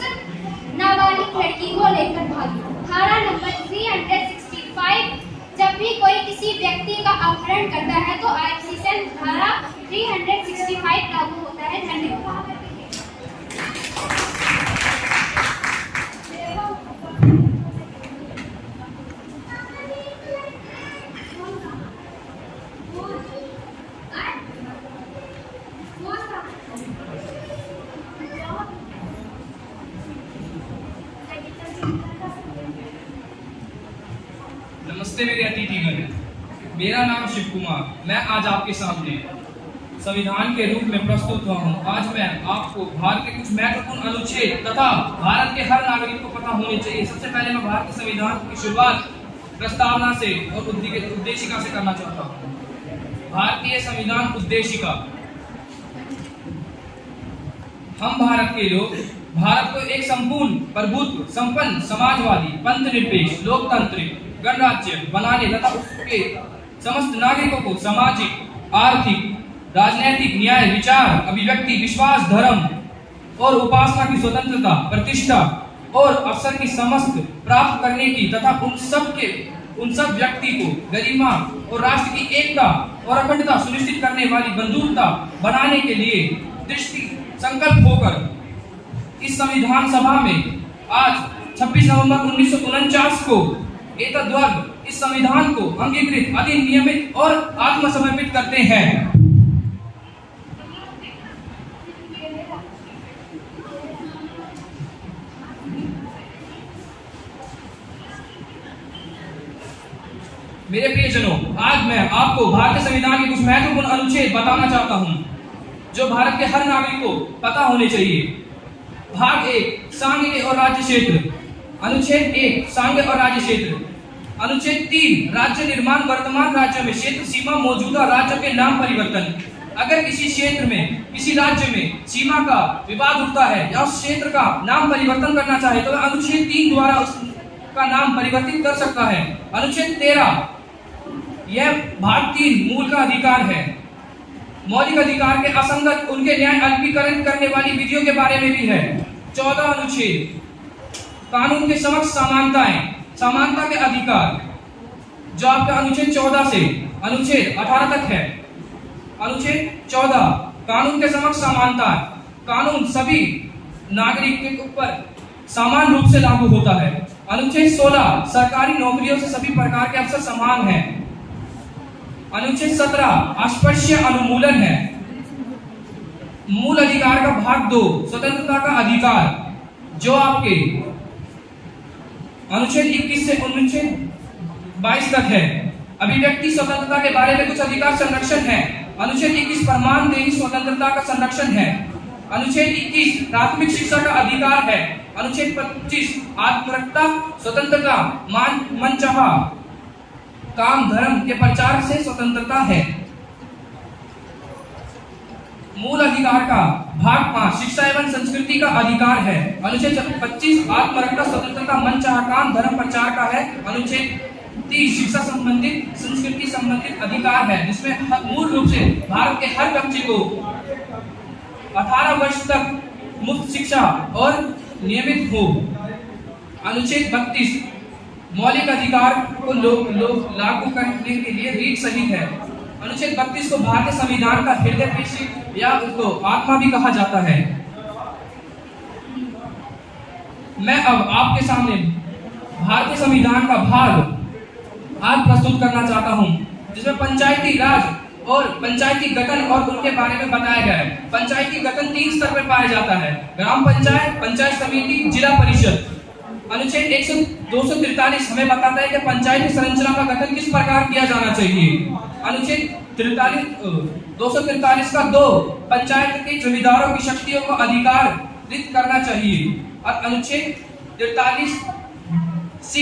नाबालिग लड़की को लेकर भागी। धारा नंबर 365, जब भी कोई किसी व्यक्ति का अपहरण करता है तो आईपीसी सेंस धारा 365 लागू होता है। धन्यवाद। नमस्ते मेरे अतिथिगण, मेरा नाम शिव कुमार। मैं आज आपके सामने संविधान के रूप में प्रस्तुत हुआ हूँ। आज मैं आपको भारत के कुछ महत्वपूर्ण अनुच्छेद तथा भारत के हर नागरिक को पता होने चाहिए। सबसे पहले मैं भारत के संविधान की शुरुआत प्रस्तावना से और उद्देशिका से करना चाहता हूँ। भारतीय संविधान उद्देशिका। हम भारत के लोग भारत को एक संपूर्ण, प्रभुत्व संपन्न, समाजवादी, पंथ निरपेक्ष, लोकतांत्रिक गणराज्य बनाने तथा उसके समस्त नागरिकों को सामाजिक, आर्थिक, राजनीतिक न्याय, विचार, अभिव्यक्ति, विश्वास, धर्म और उपासना की स्वतंत्रता, प्रतिष्ठा और अवसर की समस्त प्राप्त करने की तथा उन सब व्यक्ति को गरिमा और राष्ट्र की एकता और अखंडता सुनिश्चित करने वाली बंधुता बनाने के लिए दृष्टि संकल्प होकर इस संविधान सभा में आज 26 नवंबर 1949 को एतद्वर्ग इस संविधान को अंगीकृत, अधिनियमित और आत्मसमर्पित करते हैं। मेरे प्रियजनों, आज मैं आपको भारतीय संविधान के कुछ महत्वपूर्ण अनुच्छेद बताना चाहता हूं जो भारत के हर नागरिक को पता होने चाहिए। भाग 1, सांघिक और राज्य क्षेत्र। अनुच्छेद 1, सांघिक और राज्य क्षेत्र। अनुच्छेद 3, राज्य निर्माण। वर्तमान राज्य में क्षेत्र सीमा, मौजूदा राज्य के नाम परिवर्तन। अगर किसी क्षेत्र में, किसी राज्य में सीमा का विवाद उठता है या उस क्षेत्र का नाम परिवर्तन करना चाहे तो अनुच्छेद 3 द्वारा उसका नाम परिवर्तित कर सकता है। अनुच्छेद 13, यह भाग 3 मूल का अधिकार है। मौलिक अधिकार के असंगत उनके न्याय अल्पीकरण करने वाली विधियों के बारे में भी है। 14 अनुच्छेद, कानून के समक्ष समानताएं, समानता के अधिकार, जो आपका अनुच्छेद 14 से अनुच्छेद 18 तक है। अनुच्छेद 14, कानून के समक्ष समानता। कानून सभी नागरिक के ऊपर समान रूप से लागू होता है। अनुच्छेद 16, सरकारी नौकरियों से सभी प्रकार के अवसर समान हैं। अनुच्छेद 17, अस्पृश्य अनुमूलन है। मूल अधिकार का भाग 2, स्वतंत्रता का अधिकार, जो आपके अनुच्छेद 21 से अनुच्छेद 22 तक है। अभिव्यक्ति स्वतंत्रता के बारे में कुछ अधिकार संरक्षण है। अनुच्छेद 21, फरमानदेही स्वतंत्रता का संरक्षण है। अनुच्छेद 21, प्राथमिक शिक्षा का अधिकार है। अनुच्छेद 25, आत्मरक्षा स्वतंत्रता, मनचाहा काम धर्म के प्रचार से स्वतंत्रता है। मूल अधिकार का भाग 5, शिक्षा एवं संस्कृति का अधिकार है। अनुच्छेद 25, आत्मरक्षा स्वतंत्रता, मनचाहा काम धर्म प्रचार का है। अनुच्छेद 30, शिक्षा संबंधित, संस्कृति संबंधित अधिकार है, जिसमें मूल रूप से भारत के हर बच्चे को 18 वर्ष तक मुफ्त शिक्षा और नियमित हो। अनुच्छेद 32, मौलिक अधिकार को लागू करने के लिए रीट सहित है। अनुच्छेद 32 को भारतीय संविधान का हृदय पेशी या उसको आत्मा भी कहा जाता है। मैं अब आपके सामने भारतीय संविधान का भाग आज प्रस्तुत करना चाहता हूं, जिसमें पंचायती राज और पंचायती गठन और उनके बारे में बताया गया है। पंचायती गठन 3 स्तर पर पाया जाता है: ग्राम पंचायत, पंचायत समिति, जिला परिषद। अनुच्छेद 243 हमें बताता है कि पंचायती संरचना का गठन किस प्रकार किया जाना चाहिए। अनुच्छेद 243 का 2 पंचायत के जमींदारों की शक्तियों को अधिकारित करना चाहिए। और अनुच्छेद 43C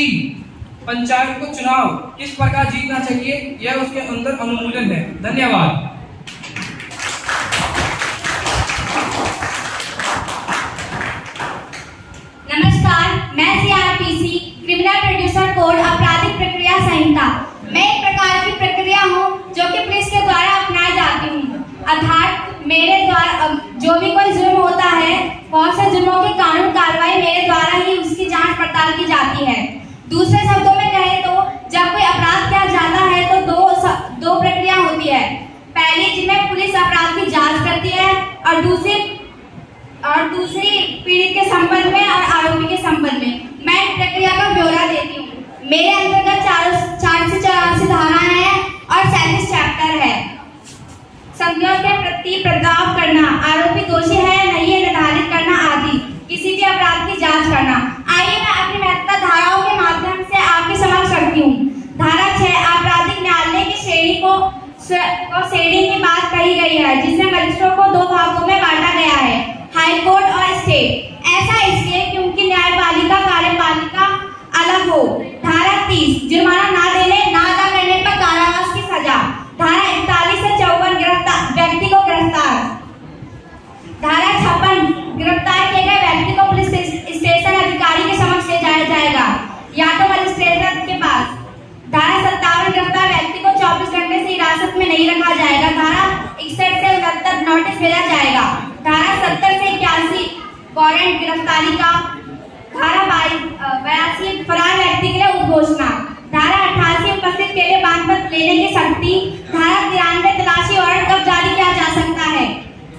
पंचायत को चुनाव किस प्रकार जीतना चाहिए, यह उसके अंदर अनुमोदन है। धन्यवाद। नमस्कार, मैं CRPC क्रिमिनल प्रोड्यूसर कोड आपराधिक प्रक्रिया संहिता। मैं एक प्रकार की प्रक्रिया हूँ जो कि पुलिस के द्वारा अपनाई जाती हूँ। अर्थात मेरे द्वारा जो भी कोई जुर्म होता है, बहुत से जुर्मों की कानून कार्रवाई मेरे द्वारा ही उसकी जांच पड़ताल की जाती है। दूसरे शब्दों में कहें तो जब कोई अपराध किया जाता है तो दो प्रक्रिया होती है। पहली जिसमें पुलिस अपराध की जांच करती है और दूसरी पीड़ित के संबंध में और आरोपी के संबंध में। मैं इस प्रक्रिया का ब्यौरा देती हूँ। मेरे अंतर्गत 484 धाराएं हैं और 37 चैप्टर है। संज्ञाओं के प्रति प्रदाव करना, आरोपी दोषी है या नहीं है निर्धारित करना आदि, किसी भी अपराध की जांच करना। आइए मैं अपनी महत्वपूर्ण धाराओं के माध्यम से आपके समक्ष रखती हूँ। धारा 6 आपराधिक न्यायालय की श्रेणी श्रेणी की बात कही गई है, जिसमें मजिस्ट्रेटों को 2 भागों में बांटा गया है, हाई कोर्ट और स्टेट। ऐसा इसलिए क्योंकि न्यायपालिका कार्यपालिका अलग हो। धारा 30 जुर्माना ना देने ना अदा करने पर कारावास की सजा। धारा 41 से 54 व्यक्ति को गिरफ्तार। धारा 56 गिरफ्तार किए गए व्यक्ति को पुलिस स्टेशन अधिकारी के समक्ष ले जाया जाएगा या तो मजिस्ट्रेट के पास। धारा 57 गिरफ्तार व्यक्ति को 24 घंटे से हिरासत में नहीं रखा जाएगा। धारा 61 से 69 नोटिस भेजा जाएगा। धारा 70 से 81 वारंट गिरफ्तारी का। धारा 82 फरार व्यक्ति के लिए उद्घोषणा। धारा 88 उपस्थित के लिए बांधपत्र लेने की शक्ति। धारा 93 तलाशी वारंट कब जारी किया जा सकता है।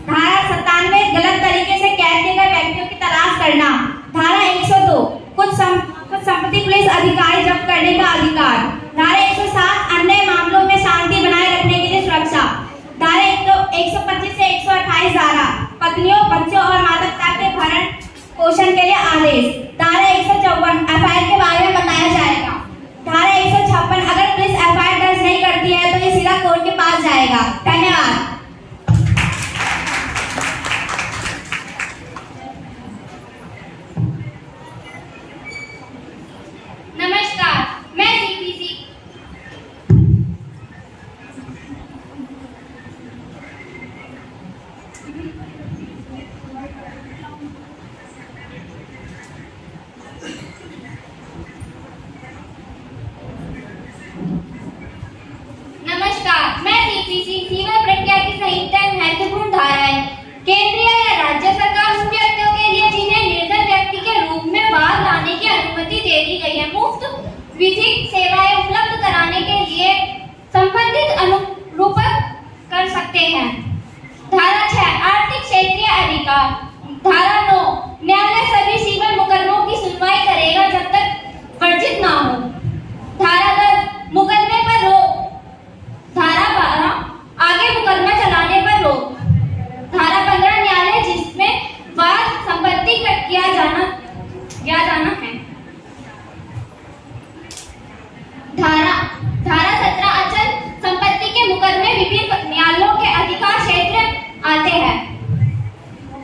धारा 97 गलत तरीके से कैद किए गए व्यक्तियों की तलाश करना। धारा 102 कुछ संपत्ति पुलिस अधिकारी जब्त करने का अधिकार। धारा 107 अन्य मामलों में शांति बनाए रखने के लिए सुरक्षा। धारा 125 से 128 धारा पत्नियों, बच्चों और माता पिता के भरण पोषण के लिए आदेश। धारा 154 एफआईआर के बारे में बताया जाएगा। धारा 156 अगर पुलिस एफआईआर दर्ज नहीं करती है तो ये सीधा कोर्ट के पास जाएगा। धन्यवाद। नमस्कार, मैं CPC सीमा प्रक्रिया की संहिता महत्वपूर्ण धारा है। केंद्रीय या राज्य सरकार उन व्यक्तियों के लिए जिन्हें निर्धन व्यक्ति के रूप में बाहर लाने की अनुमति दे दी गई है, मुफ्त विधिक सेवाएं उपलब्ध कराने के लिए संबंधित अनुरूपण कर सकते हैं। धारा 6 आर्थिक क्षेत्रीय अधिकार। धारा 9 न्यायालय सभी सिविल मुकदमों की सुनवाई करेगा जब तक वर्जित ना हो। धारा 10 मुकदमे पर रोक। धारा 12 आगे मुकदमा चलाने पर रोक। धारा 15 न्यायालय जिसमें वाद संपत्ति का किया जाना है। धारा 17 अचल संपत्ति के मुकदमे विभिन्न न्यायालयों के अधिकार क्षेत्र आते हैं।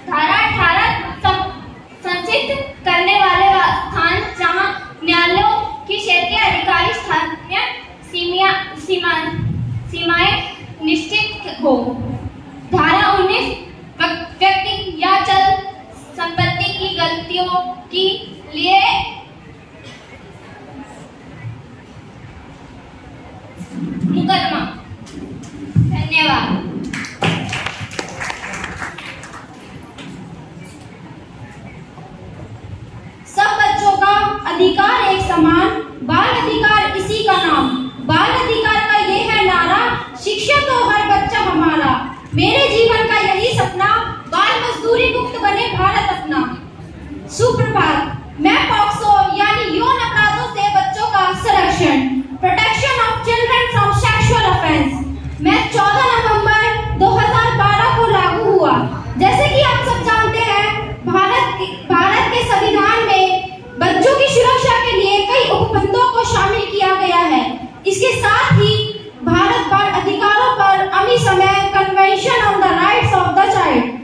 धारा 18 संचित करने वाले स्थान जहां न्यायालयों की क्षेत्रीय अधिकारी स्थानीय सीमाएं निश्चित हो। धारा 19 व्यक्ति या चल संपत्ति की गलतियों के लिए मुकदमा। धन्यवाद। सब बच्चों का अधिकार एक समान, बाल अधिकार इसी का नाम। बाल अधिकार का ये है नारा, शिक्षा तो हमारा, मेरे जीवन का यही सपना, बाल मजदूरी मुक्त बने भारत अपना। सुप्रभात। मैं पॉक्सो यानी यौन अपराधों से बच्चों का संरक्षण, protection of children from sexual offence, मैं 14 नवंबर 2012 को लागू हुआ। जैसे कि आप सब जानते हैं, भारत के संविधान में बच्चों की सुरक्षा के लिए कई उपबंधों को शामिल किया गया है। इसके साथ ही भारत बाल अधिकारों पर अमिसमय convention on the rights of the child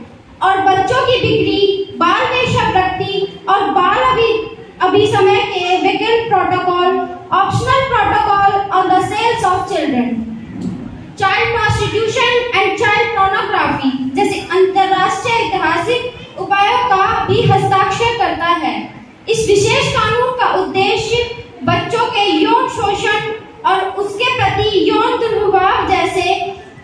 और बच्चों की बिक्री, बाल वेश्यावृत्ति और बाल अभिसमय के वैकल्पिक protocol, optional protocol on the sales of children, child prostitution and child pornography जैसे अंतर्राष्ट्रीय ऐतिहासिक उपायों का भी हस्ताक्षर करता है। इस विशेष कानून का उद्देश्य बच्चों के यौन शोषण और उसके प्रति यौन दुर्व्यवहार जैसे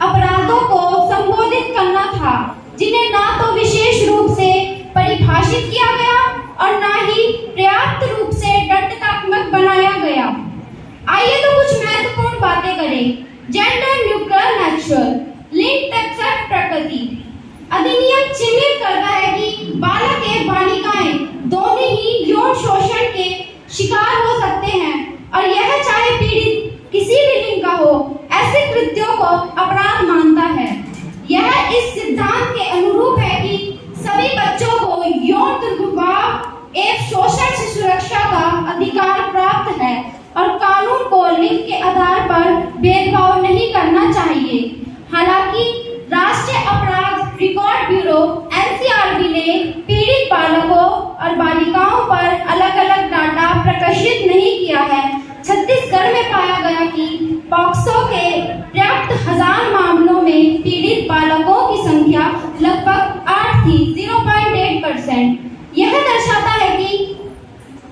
अपराधों को संबोधित करना था, जिन्हें ना तो विशेष रूप से परिभाषित किया गया और ना ही पर्याप्त रूप से दंडात्मक बनाया गया। आइए तो कुछ महत्वपूर्ण बातें करें। जेंडर न्यूट्रल नेचुरल लिंग तटस्थ प्रकृति अधिनियम चिन्हित करता है कि बालक एवं बालिकाएं दोनों ही यौन शोषण के शिकार हो सकते हैं और यह चाहे पीड़ित किसी भी लिंग का हो, ऐसे कृत्यों को अपराध मानता है। यह इस सिद्धांत के अनुरूप है कि सभी बच्चों को यौन दुर्व्यवहार एवं शोषण से सुरक्षा का अधिकार प्राप्त है और कानून को लिंग के आधार पर भेदभाव नहीं करना चाहिए। हालांकि राष्ट्रीय अपराध रिकॉर्ड ब्यूरो (NCRB) ने पीड़ित बालकों और बालिकाओं पर अलग-अलग डाटा प्रकाशित नहीं किया है। छत्तीसगढ़ में पाया गया कि पॉक्सो के पर्याप्त 1000 मामलों में पीड़ित बालकों की संख्या लगभग 8 थी, 0.8%। यह दर्शाता है कि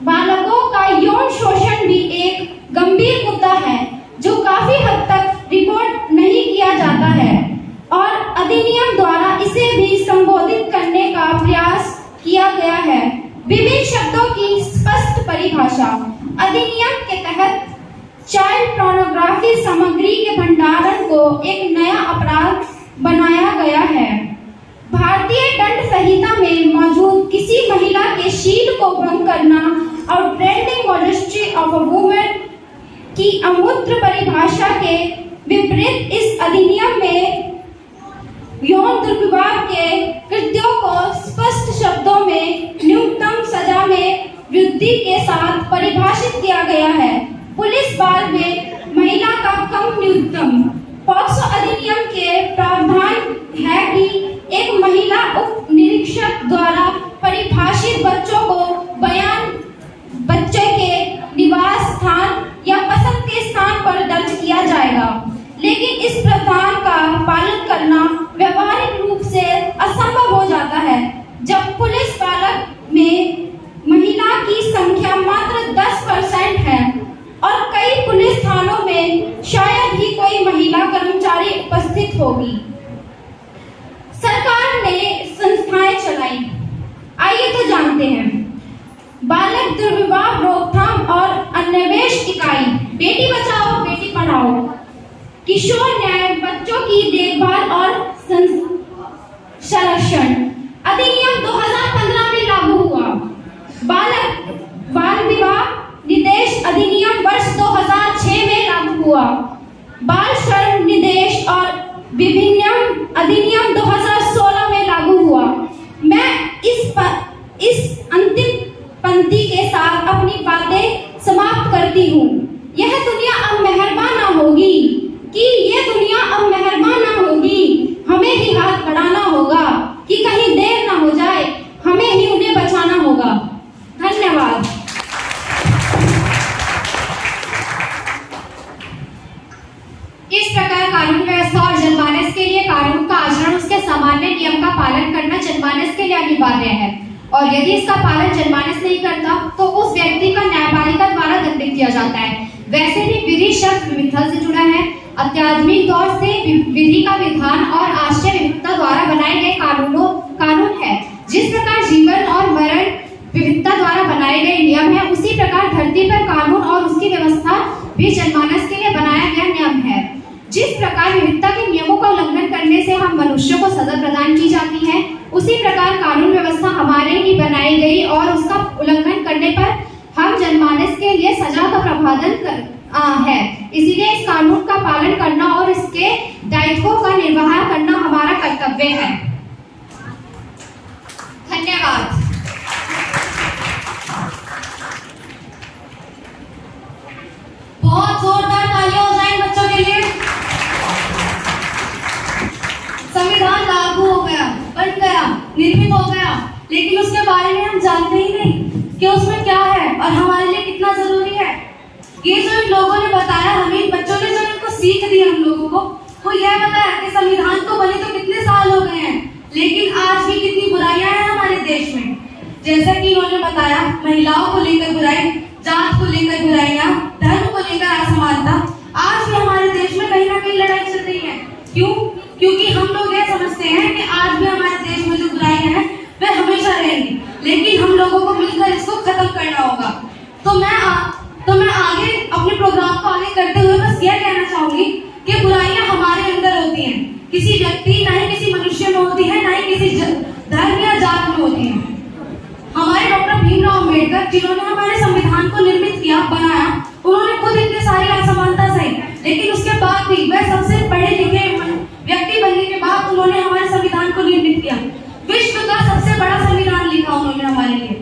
बालकों का यौन शोषण भी एक गंभीर मुद्दा है जो काफी हद तक रिपोर्ट नहीं किया जाता है और अधिनियम द्वारा इसे भी संबोधित करने का प्रयास किया गया है। विभिन्न शब्दों की स्पष्ट परिभाषा। अधिनियम के तहत चाइल्ड पोर्नोग्राफी सामग्री के भंडारण को एक नया अपराध बनाया गया है। भारतीय दंड संहिता में मौजूद किसी महिला के शील को भंग करना और trending modesty of a woman की अमूर्त परिभाषा के विपरीत इस अधिनियम में यौन दुर्व्यवहार के कृत्यों को स्पष्ट शब्दों में न्यूनतम सजा में वृद्धि के साथ परिभाषित किया गया है। पुलिस बल में महिला का कम न्यूनतम। पॉक्सो अधिनियम के प्रावधान है कि एक महिला उप निरीक्षक द्वारा परिभाषित बच्चों को बच्चे के निवास स्थान या पसंद के स्थान पर दर्ज किया जाएगा, लेकिन इस प्रावधान का पालन करना व्यवहारिक रूप से असंभव हो जाता है जब पुलिस बालक में महिला की संख्या मात्र 10% है और कई पुलिस थानों में शायद ही कोई महिला कर्मचारी उपस्थित होगी। सरकार ने संस्थाएं चलाई। आइए तो जानते हैं। बालक दुर्व्यवहार रोकथाम और अन्वेष इकाई, बेटी बचाओ बेटी पढ़ाओ, किशोर न्याय, बच्चों की देखभाल और संरक्षण अधिनियम 2015 में लागू हुआ। बाल विवाह निदेश अधिनियम वर्ष 2006 में लागू हुआ। बाल श्रम निदेश और विभिन्न अधिनियम 2016 में लागू हुआ। मैं इस अंतिम पंक्ति के साथ अपनी बातें समाप्त करती हूँ। यह दुनिया अब मेहरबान ना होगी कि यह दुनिया अब मेहरबान ना होगी, हमें ही हाथ बढ़ाना होगा कि कहीं देर ना हो जाए, हमें ही उन्हें बचाना होगा। धन्यवाद। इस प्रकार कानून व्यवस्था और जनमानस के लिए कानून का आचरण, उसके सामान्य नियम का पालन करना जनमानस के लिए अनिवार्य है और यदि इसका पालन जनमानस नहीं करता तो उस व्यक्ति का न्यायपालिका द्वारा दंडित किया जाता है। वैसे भी विधि शब्द विविधता से जुड़ा है। अत्याधुनिक दौर से विधि का विधान और आश्रय विविधता द्वारा बनाए गए कानून है। जिस प्रकार जीवन और मरण विविधता द्वारा बनाए गए नियम है, उसी प्रकार धरती पर कानून और उसकी व्यवस्था भी जनमानस के लिए बनाया गया नियम है। जिस प्रकार विविधता के नियमों का उल्लंघन करने है। इसीलिए इस कानून का पालन करना और इसके दायित्वों का निर्वाह करना हमारा कर्तव्य है। धन्यवाद। बहुत जोरदार तालियां हो जाए बच्चों के लिए। संविधान लागू हो गया, बन गया, निर्मित हो गया, लेकिन उसके बारे में हम जानते ही नहीं कि उसमें क्या है और हमारे लिए कितना जरूरी है। ये जो इन लोगों ने बताया, हमें बच्चों ने जो इनको सीख दी हम लोगों को, वो यह बताया कि संविधान को बने तो कितने साल हो गए हैं, लेकिन आज भी कितनी बुराइयां हैं हमारे देश में। जैसा कि इन्होंने बताया, महिलाओं को लेकर बुराई, जात को लेकर बुराइयां, धर्म को लेकर असमानता, आज भी हमारे देश में कहीं ना कहीं लड़ाई चल रही है। क्यों? क्योंकि हम लोग ये समझते हैं कि आज भी हमारे देश में जो बुराइयां हैं वे हमेशा रहेंगी, लेकिन हम लोगों को मिलकर इसको खत्म करना होगा। तो मैं आगे अपने प्रोग्राम को आगे करते हुए बस यह कहना चाहूंगी कि बुराइयां हमारे अंदर होती हैं, किसी व्यक्ति ना ही किसी मनुष्य में होती है, ना ही किसी धर्म या जात में होती है। हमारे डॉक्टर भीमराव अम्बेडकर, जिन्होंने हमारे संविधान को निर्मित किया, बनाया, उन्होंने खुद इतनी सारी असमानता सही, लेकिन उसके बाद भी वह सबसे पढ़े लिखे व्यक्ति बनने के बाद उन्होंने हमारे संविधान को निर्मित किया। विश्व का सबसे बड़ा संविधान लिखा उन्होंने हमारे लिए।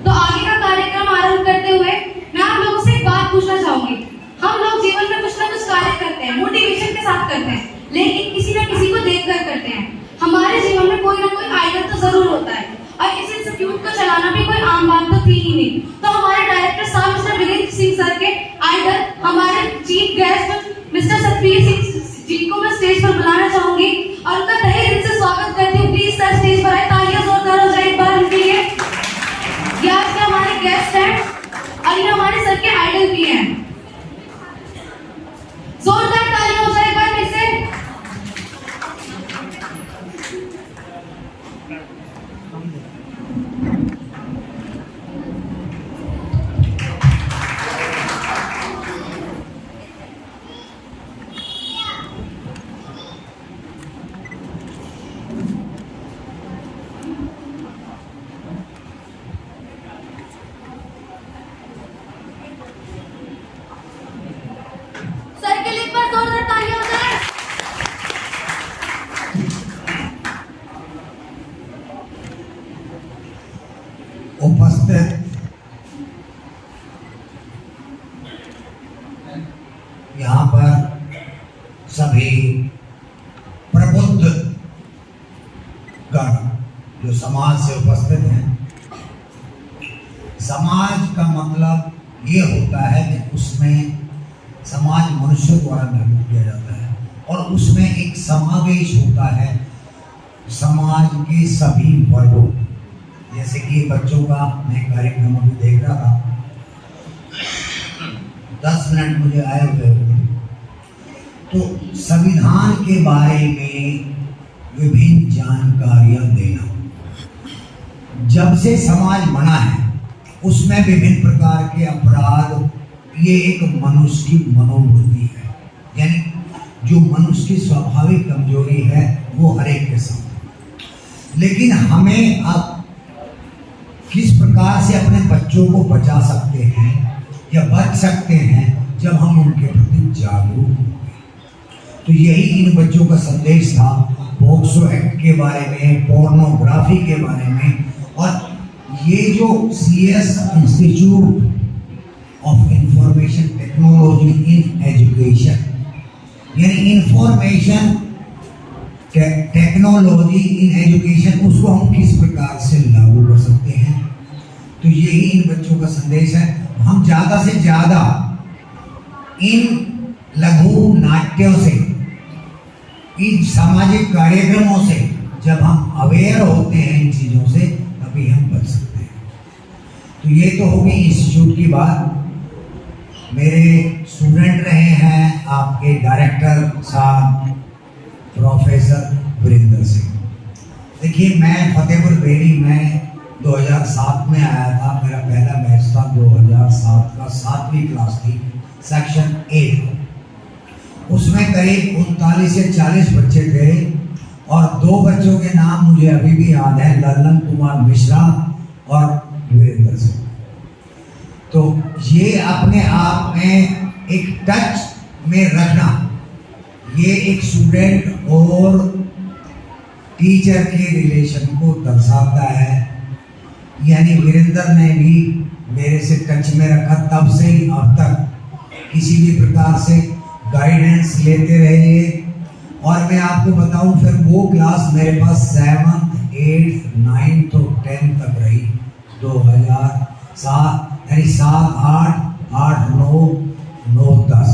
तो आगे का कार्यक्रम आरंभ करते हुए मैं आप लोगों से एक बात पूछना चाहूंगी। हम लोग जीवन में कुछ ना कुछ कार्य करते हैं, मोटिवेशन के साथ करते हैं, लेकिन किसी न किसी को देखकर करते हैं। हमारे जीवन में कोई ना कोई आइडल तो जरूर होता है, और इस इंस्टीट्यूट को चलाना भी कोई आम बात तो थी ही नहीं। तो हमारे डायरेक्टर साहब मिस्टर वीरेंद्र सिंह सर के आइडल, हमारे chief guest mister Satveer Singh ji को मैं स्टेज पर बुलाना चाहूंगी और उनका तहे दिल से स्वागत करती हूँ। प्लीज सर स्टेज पर आए, तालियां जोरदार हो जाए एक बार उनके लिए। ये आज के हमारे गेस्ट हैं और ये हमारे सर के आइडल भी हैं। जोरदार तालियां हो जाए एक बार फिर से। सर के लिए एक बार जोरदार तालियां हो जाए। उपस्थित यहाँ पर सभी प्रबुद्ध गण जो समाज से उपस्थित हैं। समाज का मतलब ये होता है कि उसमें समाज मनुष्य द्वारा निर्मित किया जाता है और उसमें एक समावेश होता है समाज के सभी वर्गों। जैसे कि बच्चों का मैं कार्यक्रम अभी देख रहा था, 10 मिनट मुझे आए हुए होंगे, तो संविधान के बारे में विभिन्न जानकारियां देना। जब से समाज बना है उसमें विभिन्न प्रकार के अपराध, ये एक मनुष्य की मनोवृत्ति है, यानी जो मनुष्य की स्वाभाविक कमजोरी है वो हर एक के साथ। लेकिन हमें अब किस प्रकार से अपने बच्चों को बचा सकते हैं या बच सकते हैं जब हम उनके प्रति जागरूक होंगे। तो यही इन बच्चों का संदेश था, पोक्सो एक्ट के बारे में, पोर्नोग्राफी के बारे में। और ये जो CS institute of information technology in education, यानी इंफॉर्मेशन टेक्नोलॉजी इन एजुकेशन, उसको हम किस प्रकार से लागू कर सकते हैं, तो यही इन बच्चों का संदेश है। हम ज़्यादा से ज़्यादा इन लघु नाट्यों से, इन सामाजिक कार्यक्रमों से जब हम अवेयर होते हैं इन चीज़ों से, तभी हम बच सकते हैं। तो ये तो होगी इंस्टीट्यूट की बात। मेरे स्टूडेंट रहे हैं आपके डायरेक्टर साहब प्रोफेसर वीरेंद्र सिंह। देखिए, मैं फतेहपुर बेरी में 2007 में आया था, मेरा पहला बैच था 2007 का, 7वीं क्लास थी, सेक्शन 8। उसमें करीब 39 से 40 बच्चे थे और 2 बच्चों के नाम मुझे अभी भी याद है, ललन कुमार मिश्रा और वीरेंद्र सिंह। तो ये अपने आप में एक टच में रखना, ये एक स्टूडेंट और टीचर के रिलेशन को दर्शाता है। यानी वीरेंद्र ने भी मेरे से टच में रखा, तब से ही अब तक किसी भी प्रकार से गाइडेंस लेते रहे। और मैं आपको बताऊं, फिर वो क्लास मेरे पास 7th, 8th, 9th और 10th तक रही। 2007 यानी 7, 8, 8, 9, 9, 10।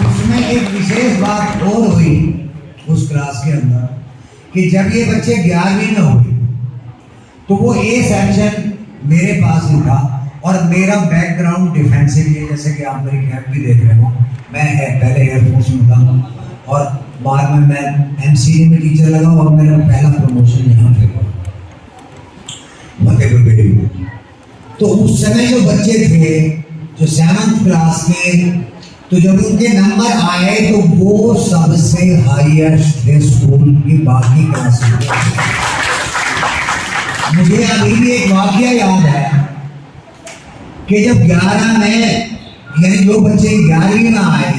उसमें एक विशेष बात और हुई उस क्लास के अंदर कि जब ये बच्चे 11वीं में हुए तो वो ए सेक्शन मेरे पास ही था और मेरा बैकग्राउंड डिफेंसिव है, जैसे कि आप मेरी कैप भी देख रहे हो। मैं पहले एयरफोर्स में था और बाद में मैं एमसीडी में टीचर लगा और मेरा पहला प्रमोशन यहाँ पे हुआ मध्य प्रदेश। तो उस समय जो बच्चे थे जो 7th क्लास के, तो जब उनके नंबर आए तो वो सबसे हाईएस्ट थे स्कूल की बाकी क्लास में। मुझे अभी भी एक वाकया याद है कि जब 11 में, यानी जो बच्चे 11वीं में आए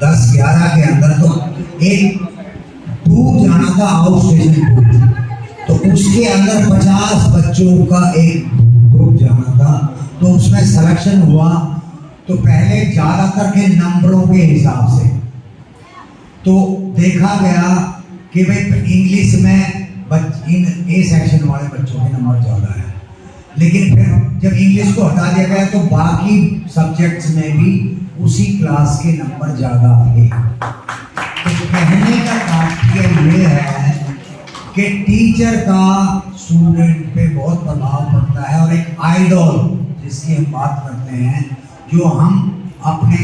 10-11 के अंदर, तो एक टूर जाना था, आउट स्टेशन टूर, तो उसके अंदर 50 बच्चों का एक ग्रुप जाना था। तो उसमें सिलेक्शन हुआ तो पहले ज़्यादातर के नंबरों के हिसाब से तो देखा गया कि भाई इंग्लिश में इन ए सेक्शन वाले बच्चों के नंबर ज़्यादा है, लेकिन फिर जब इंग्लिश को हटा दिया गया तो बाकी सब्जेक्ट्स में भी उसी क्लास के नंबर ज़्यादा थे। तो कहने का तात्पर्य ये है कि टीचर का स्टूडेंट पे बहुत प्रभाव पड़ता है और एक आइडल जिसकी हम बात करते हैं, जो हम अपने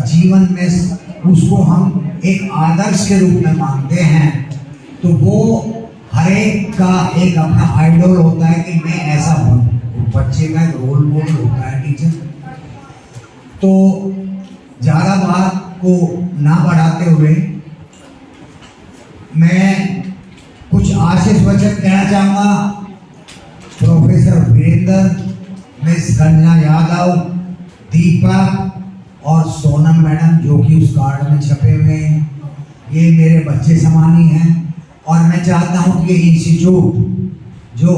जीवन में उसको हम एक आदर्श के रूप में मानते हैं, तो वो हर एक का एक अपना आइडल होता है कि मैं ऐसा बनूं। बच्चे का एक रोल मॉडल होता है टीचर। तो ज़्यादा बात को ना बढ़ाते हुए मैं कुछ आशीष वचन कहना चाहूँगा। प्रोफेसर वीरेंद्र, मिस रंजना यादव, दीपक और सोनम मैडम जो कि उस कार्ड में छपे हुए हैं, ये मेरे बच्चे समान ही हैं। और मैं चाहता हूँ कि ये इंस्टीट्यूट जो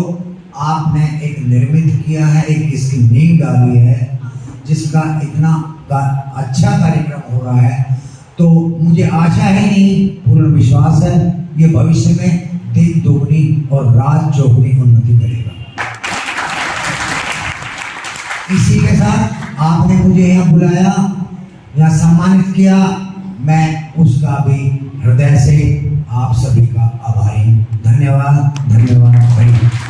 आपने एक निर्मित किया है, एक इसकी नींव डाली है, जिसका इतना अच्छा कार्यक्रम हो रहा है, तो मुझे आशा ही नहीं पूर्ण विश्वास है ये भविष्य में दिन दोगुनी और रात चौगुनी उन्नति करेगा। इसी के साथ आपने मुझे यहाँ बुलाया या सम्मानित किया, मैं उसका भी हृदय से आप सभी का आभारी। धन्यवाद, धन्यवाद भाई।